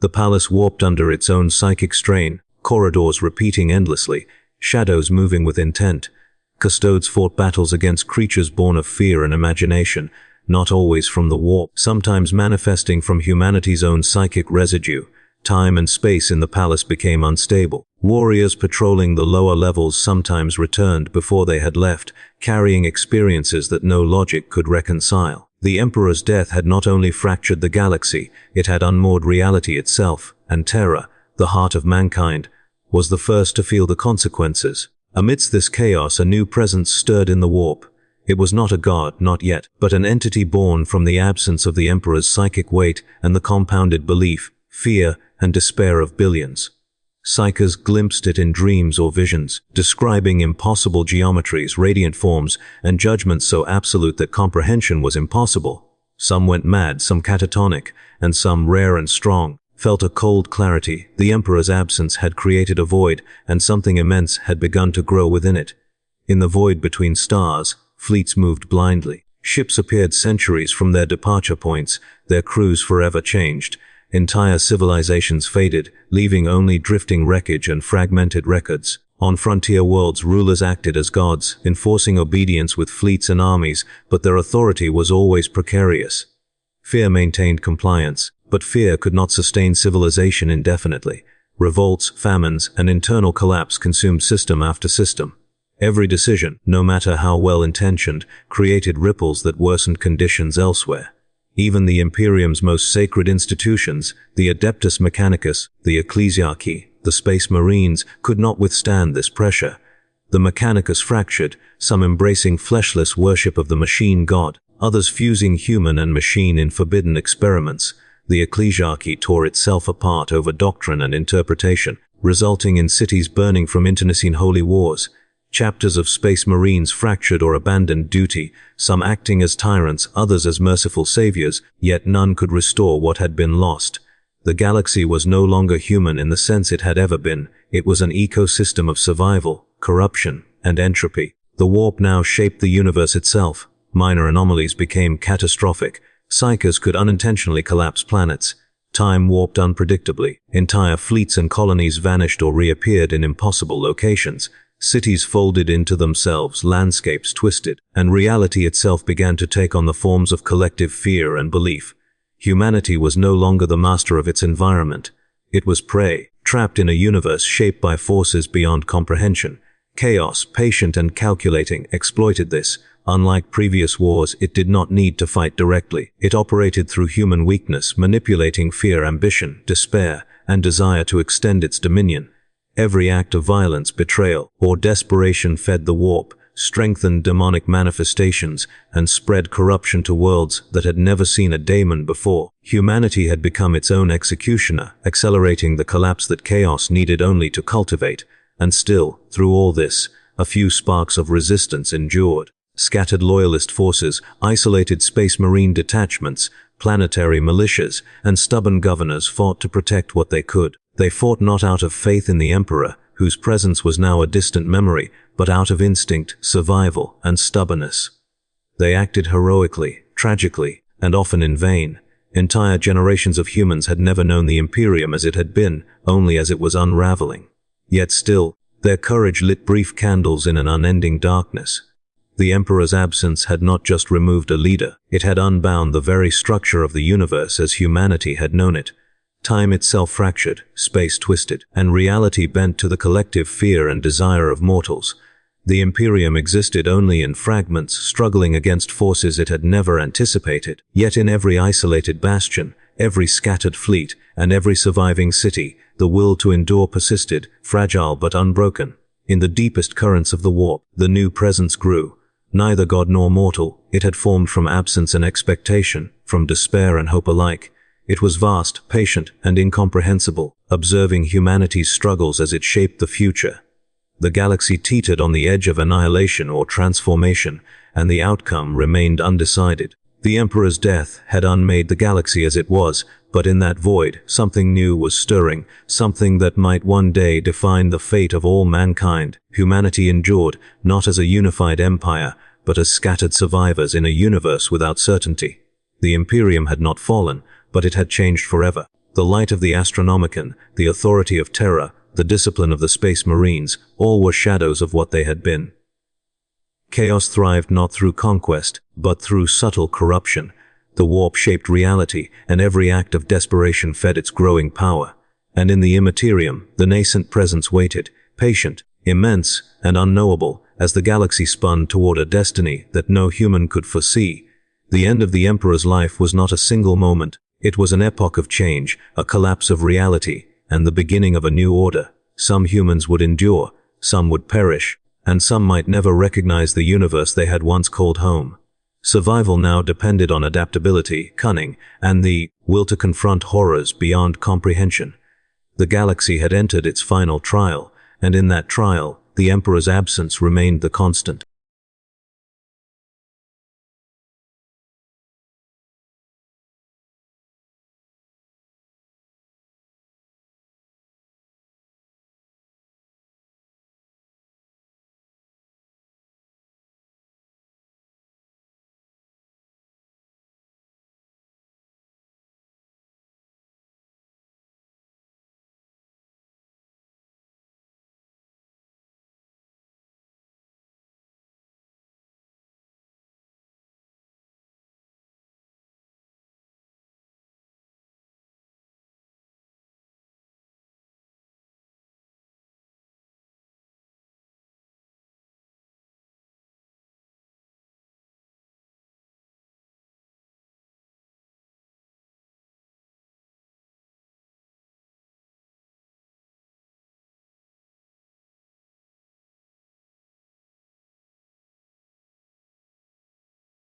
The palace warped under its own psychic strain, corridors repeating endlessly, shadows moving with intent. Custodes fought battles against creatures born of fear and imagination, not always from the warp, sometimes manifesting from humanity's own psychic residue. Time and space in the palace became unstable. Warriors patrolling the lower levels sometimes returned before they had left, carrying experiences that no logic could reconcile. The Emperor's death had not only fractured the galaxy, it had unmoored reality itself, and Terra, the heart of mankind, was the first to feel the consequences. Amidst this chaos, a new presence stirred in the warp. It was not a god, not yet, but an entity born from the absence of the Emperor's psychic weight and the compounded belief, fear, and despair of billions. Psykers glimpsed it in dreams or visions, describing impossible geometries, radiant forms, and judgments so absolute that comprehension was impossible. Some went mad, some catatonic, and some, rare and strong, felt a cold clarity. The Emperor's absence had created a void, and something immense had begun to grow within it. In the void between stars, fleets moved blindly. Ships appeared centuries from their departure points, their crews forever changed. Entire civilizations faded, leaving only drifting wreckage and fragmented records. On frontier worlds, rulers acted as gods, enforcing obedience with fleets and armies, but their authority was always precarious. Fear maintained compliance, but fear could not sustain civilization indefinitely. Revolts, famines, and internal collapse consumed system after system. Every decision, no matter how well-intentioned, created ripples that worsened conditions elsewhere. Even the Imperium's most sacred institutions, the Adeptus Mechanicus, the Ecclesiarchy, the Space Marines, could not withstand this pressure. The Mechanicus fractured, some embracing fleshless worship of the machine god, others fusing human and machine in forbidden experiments. The Ecclesiarchy tore itself apart over doctrine and interpretation, resulting in cities burning from internecine holy wars. Chapters of Space Marines fractured or abandoned duty, some acting as tyrants, others as merciful saviors, yet none could restore what had been lost. The galaxy was no longer human in the sense it had ever been. It was an ecosystem of survival, corruption, and entropy. The warp now shaped the universe itself. Minor anomalies became catastrophic. Psykers could unintentionally collapse planets. Time warped unpredictably. Entire fleets and colonies vanished or reappeared in impossible locations. Cities folded into themselves, landscapes twisted, and reality itself began to take on the forms of collective fear and belief. Humanity was no longer the master of its environment. It was prey, trapped in a universe shaped by forces beyond comprehension. Chaos, patient and calculating, exploited this. Unlike previous wars, it did not need to fight directly. It operated through human weakness, manipulating fear, ambition, despair, and desire to extend its dominion. Every act of violence, betrayal, or desperation fed the warp, strengthened demonic manifestations, and spread corruption to worlds that had never seen a daemon before. Humanity had become its own executioner, accelerating the collapse that chaos needed only to cultivate. And still, through all this, a few sparks of resistance endured. Scattered loyalist forces, isolated space marine detachments, planetary militias, and stubborn governors fought to protect what they could. They fought not out of faith in the Emperor, whose presence was now a distant memory, but out of instinct, survival, and stubbornness. They acted heroically, tragically, and often in vain. Entire generations of humans had never known the Imperium as it had been, only as it was unraveling. Yet still, their courage lit brief candles in an unending darkness. The Emperor's absence had not just removed a leader, it had unbound the very structure of the universe as humanity had known it. Time itself fractured, space twisted, and reality bent to the collective fear and desire of mortals. The Imperium existed only in fragments, struggling against forces it had never anticipated. Yet in every isolated bastion, every scattered fleet, and every surviving city, the will to endure persisted, fragile but unbroken. In the deepest currents of the warp, the new presence grew. Neither god nor mortal, it had formed from absence and expectation, from despair and hope alike. It was vast, patient, and incomprehensible, observing humanity's struggles as it shaped the future. The galaxy teetered on the edge of annihilation or transformation, and the outcome remained undecided. The Emperor's death had unmade the galaxy as it was, but in that void, something new was stirring, something that might one day define the fate of all mankind. Humanity endured, not as a unified empire, but as scattered survivors in a universe without certainty. The Imperium had not fallen, but it had changed forever. The light of the Astronomicon, the authority of Terra, the discipline of the Space Marines, all were shadows of what they had been. Chaos thrived not through conquest, but through subtle corruption. The warp shaped reality, and every act of desperation fed its growing power. And in the Imperium, the nascent presence waited, patient, immense, and unknowable, as the galaxy spun toward a destiny that no human could foresee. The end of the Emperor's life was not a single moment. It was an epoch of change, a collapse of reality, and the beginning of a new order. Some humans would endure, some would perish, and some might never recognize the universe they had once called home. Survival now depended on adaptability, cunning, and the will to confront horrors beyond comprehension. The galaxy had entered its final trial, and in that trial, the Emperor's absence remained the constant.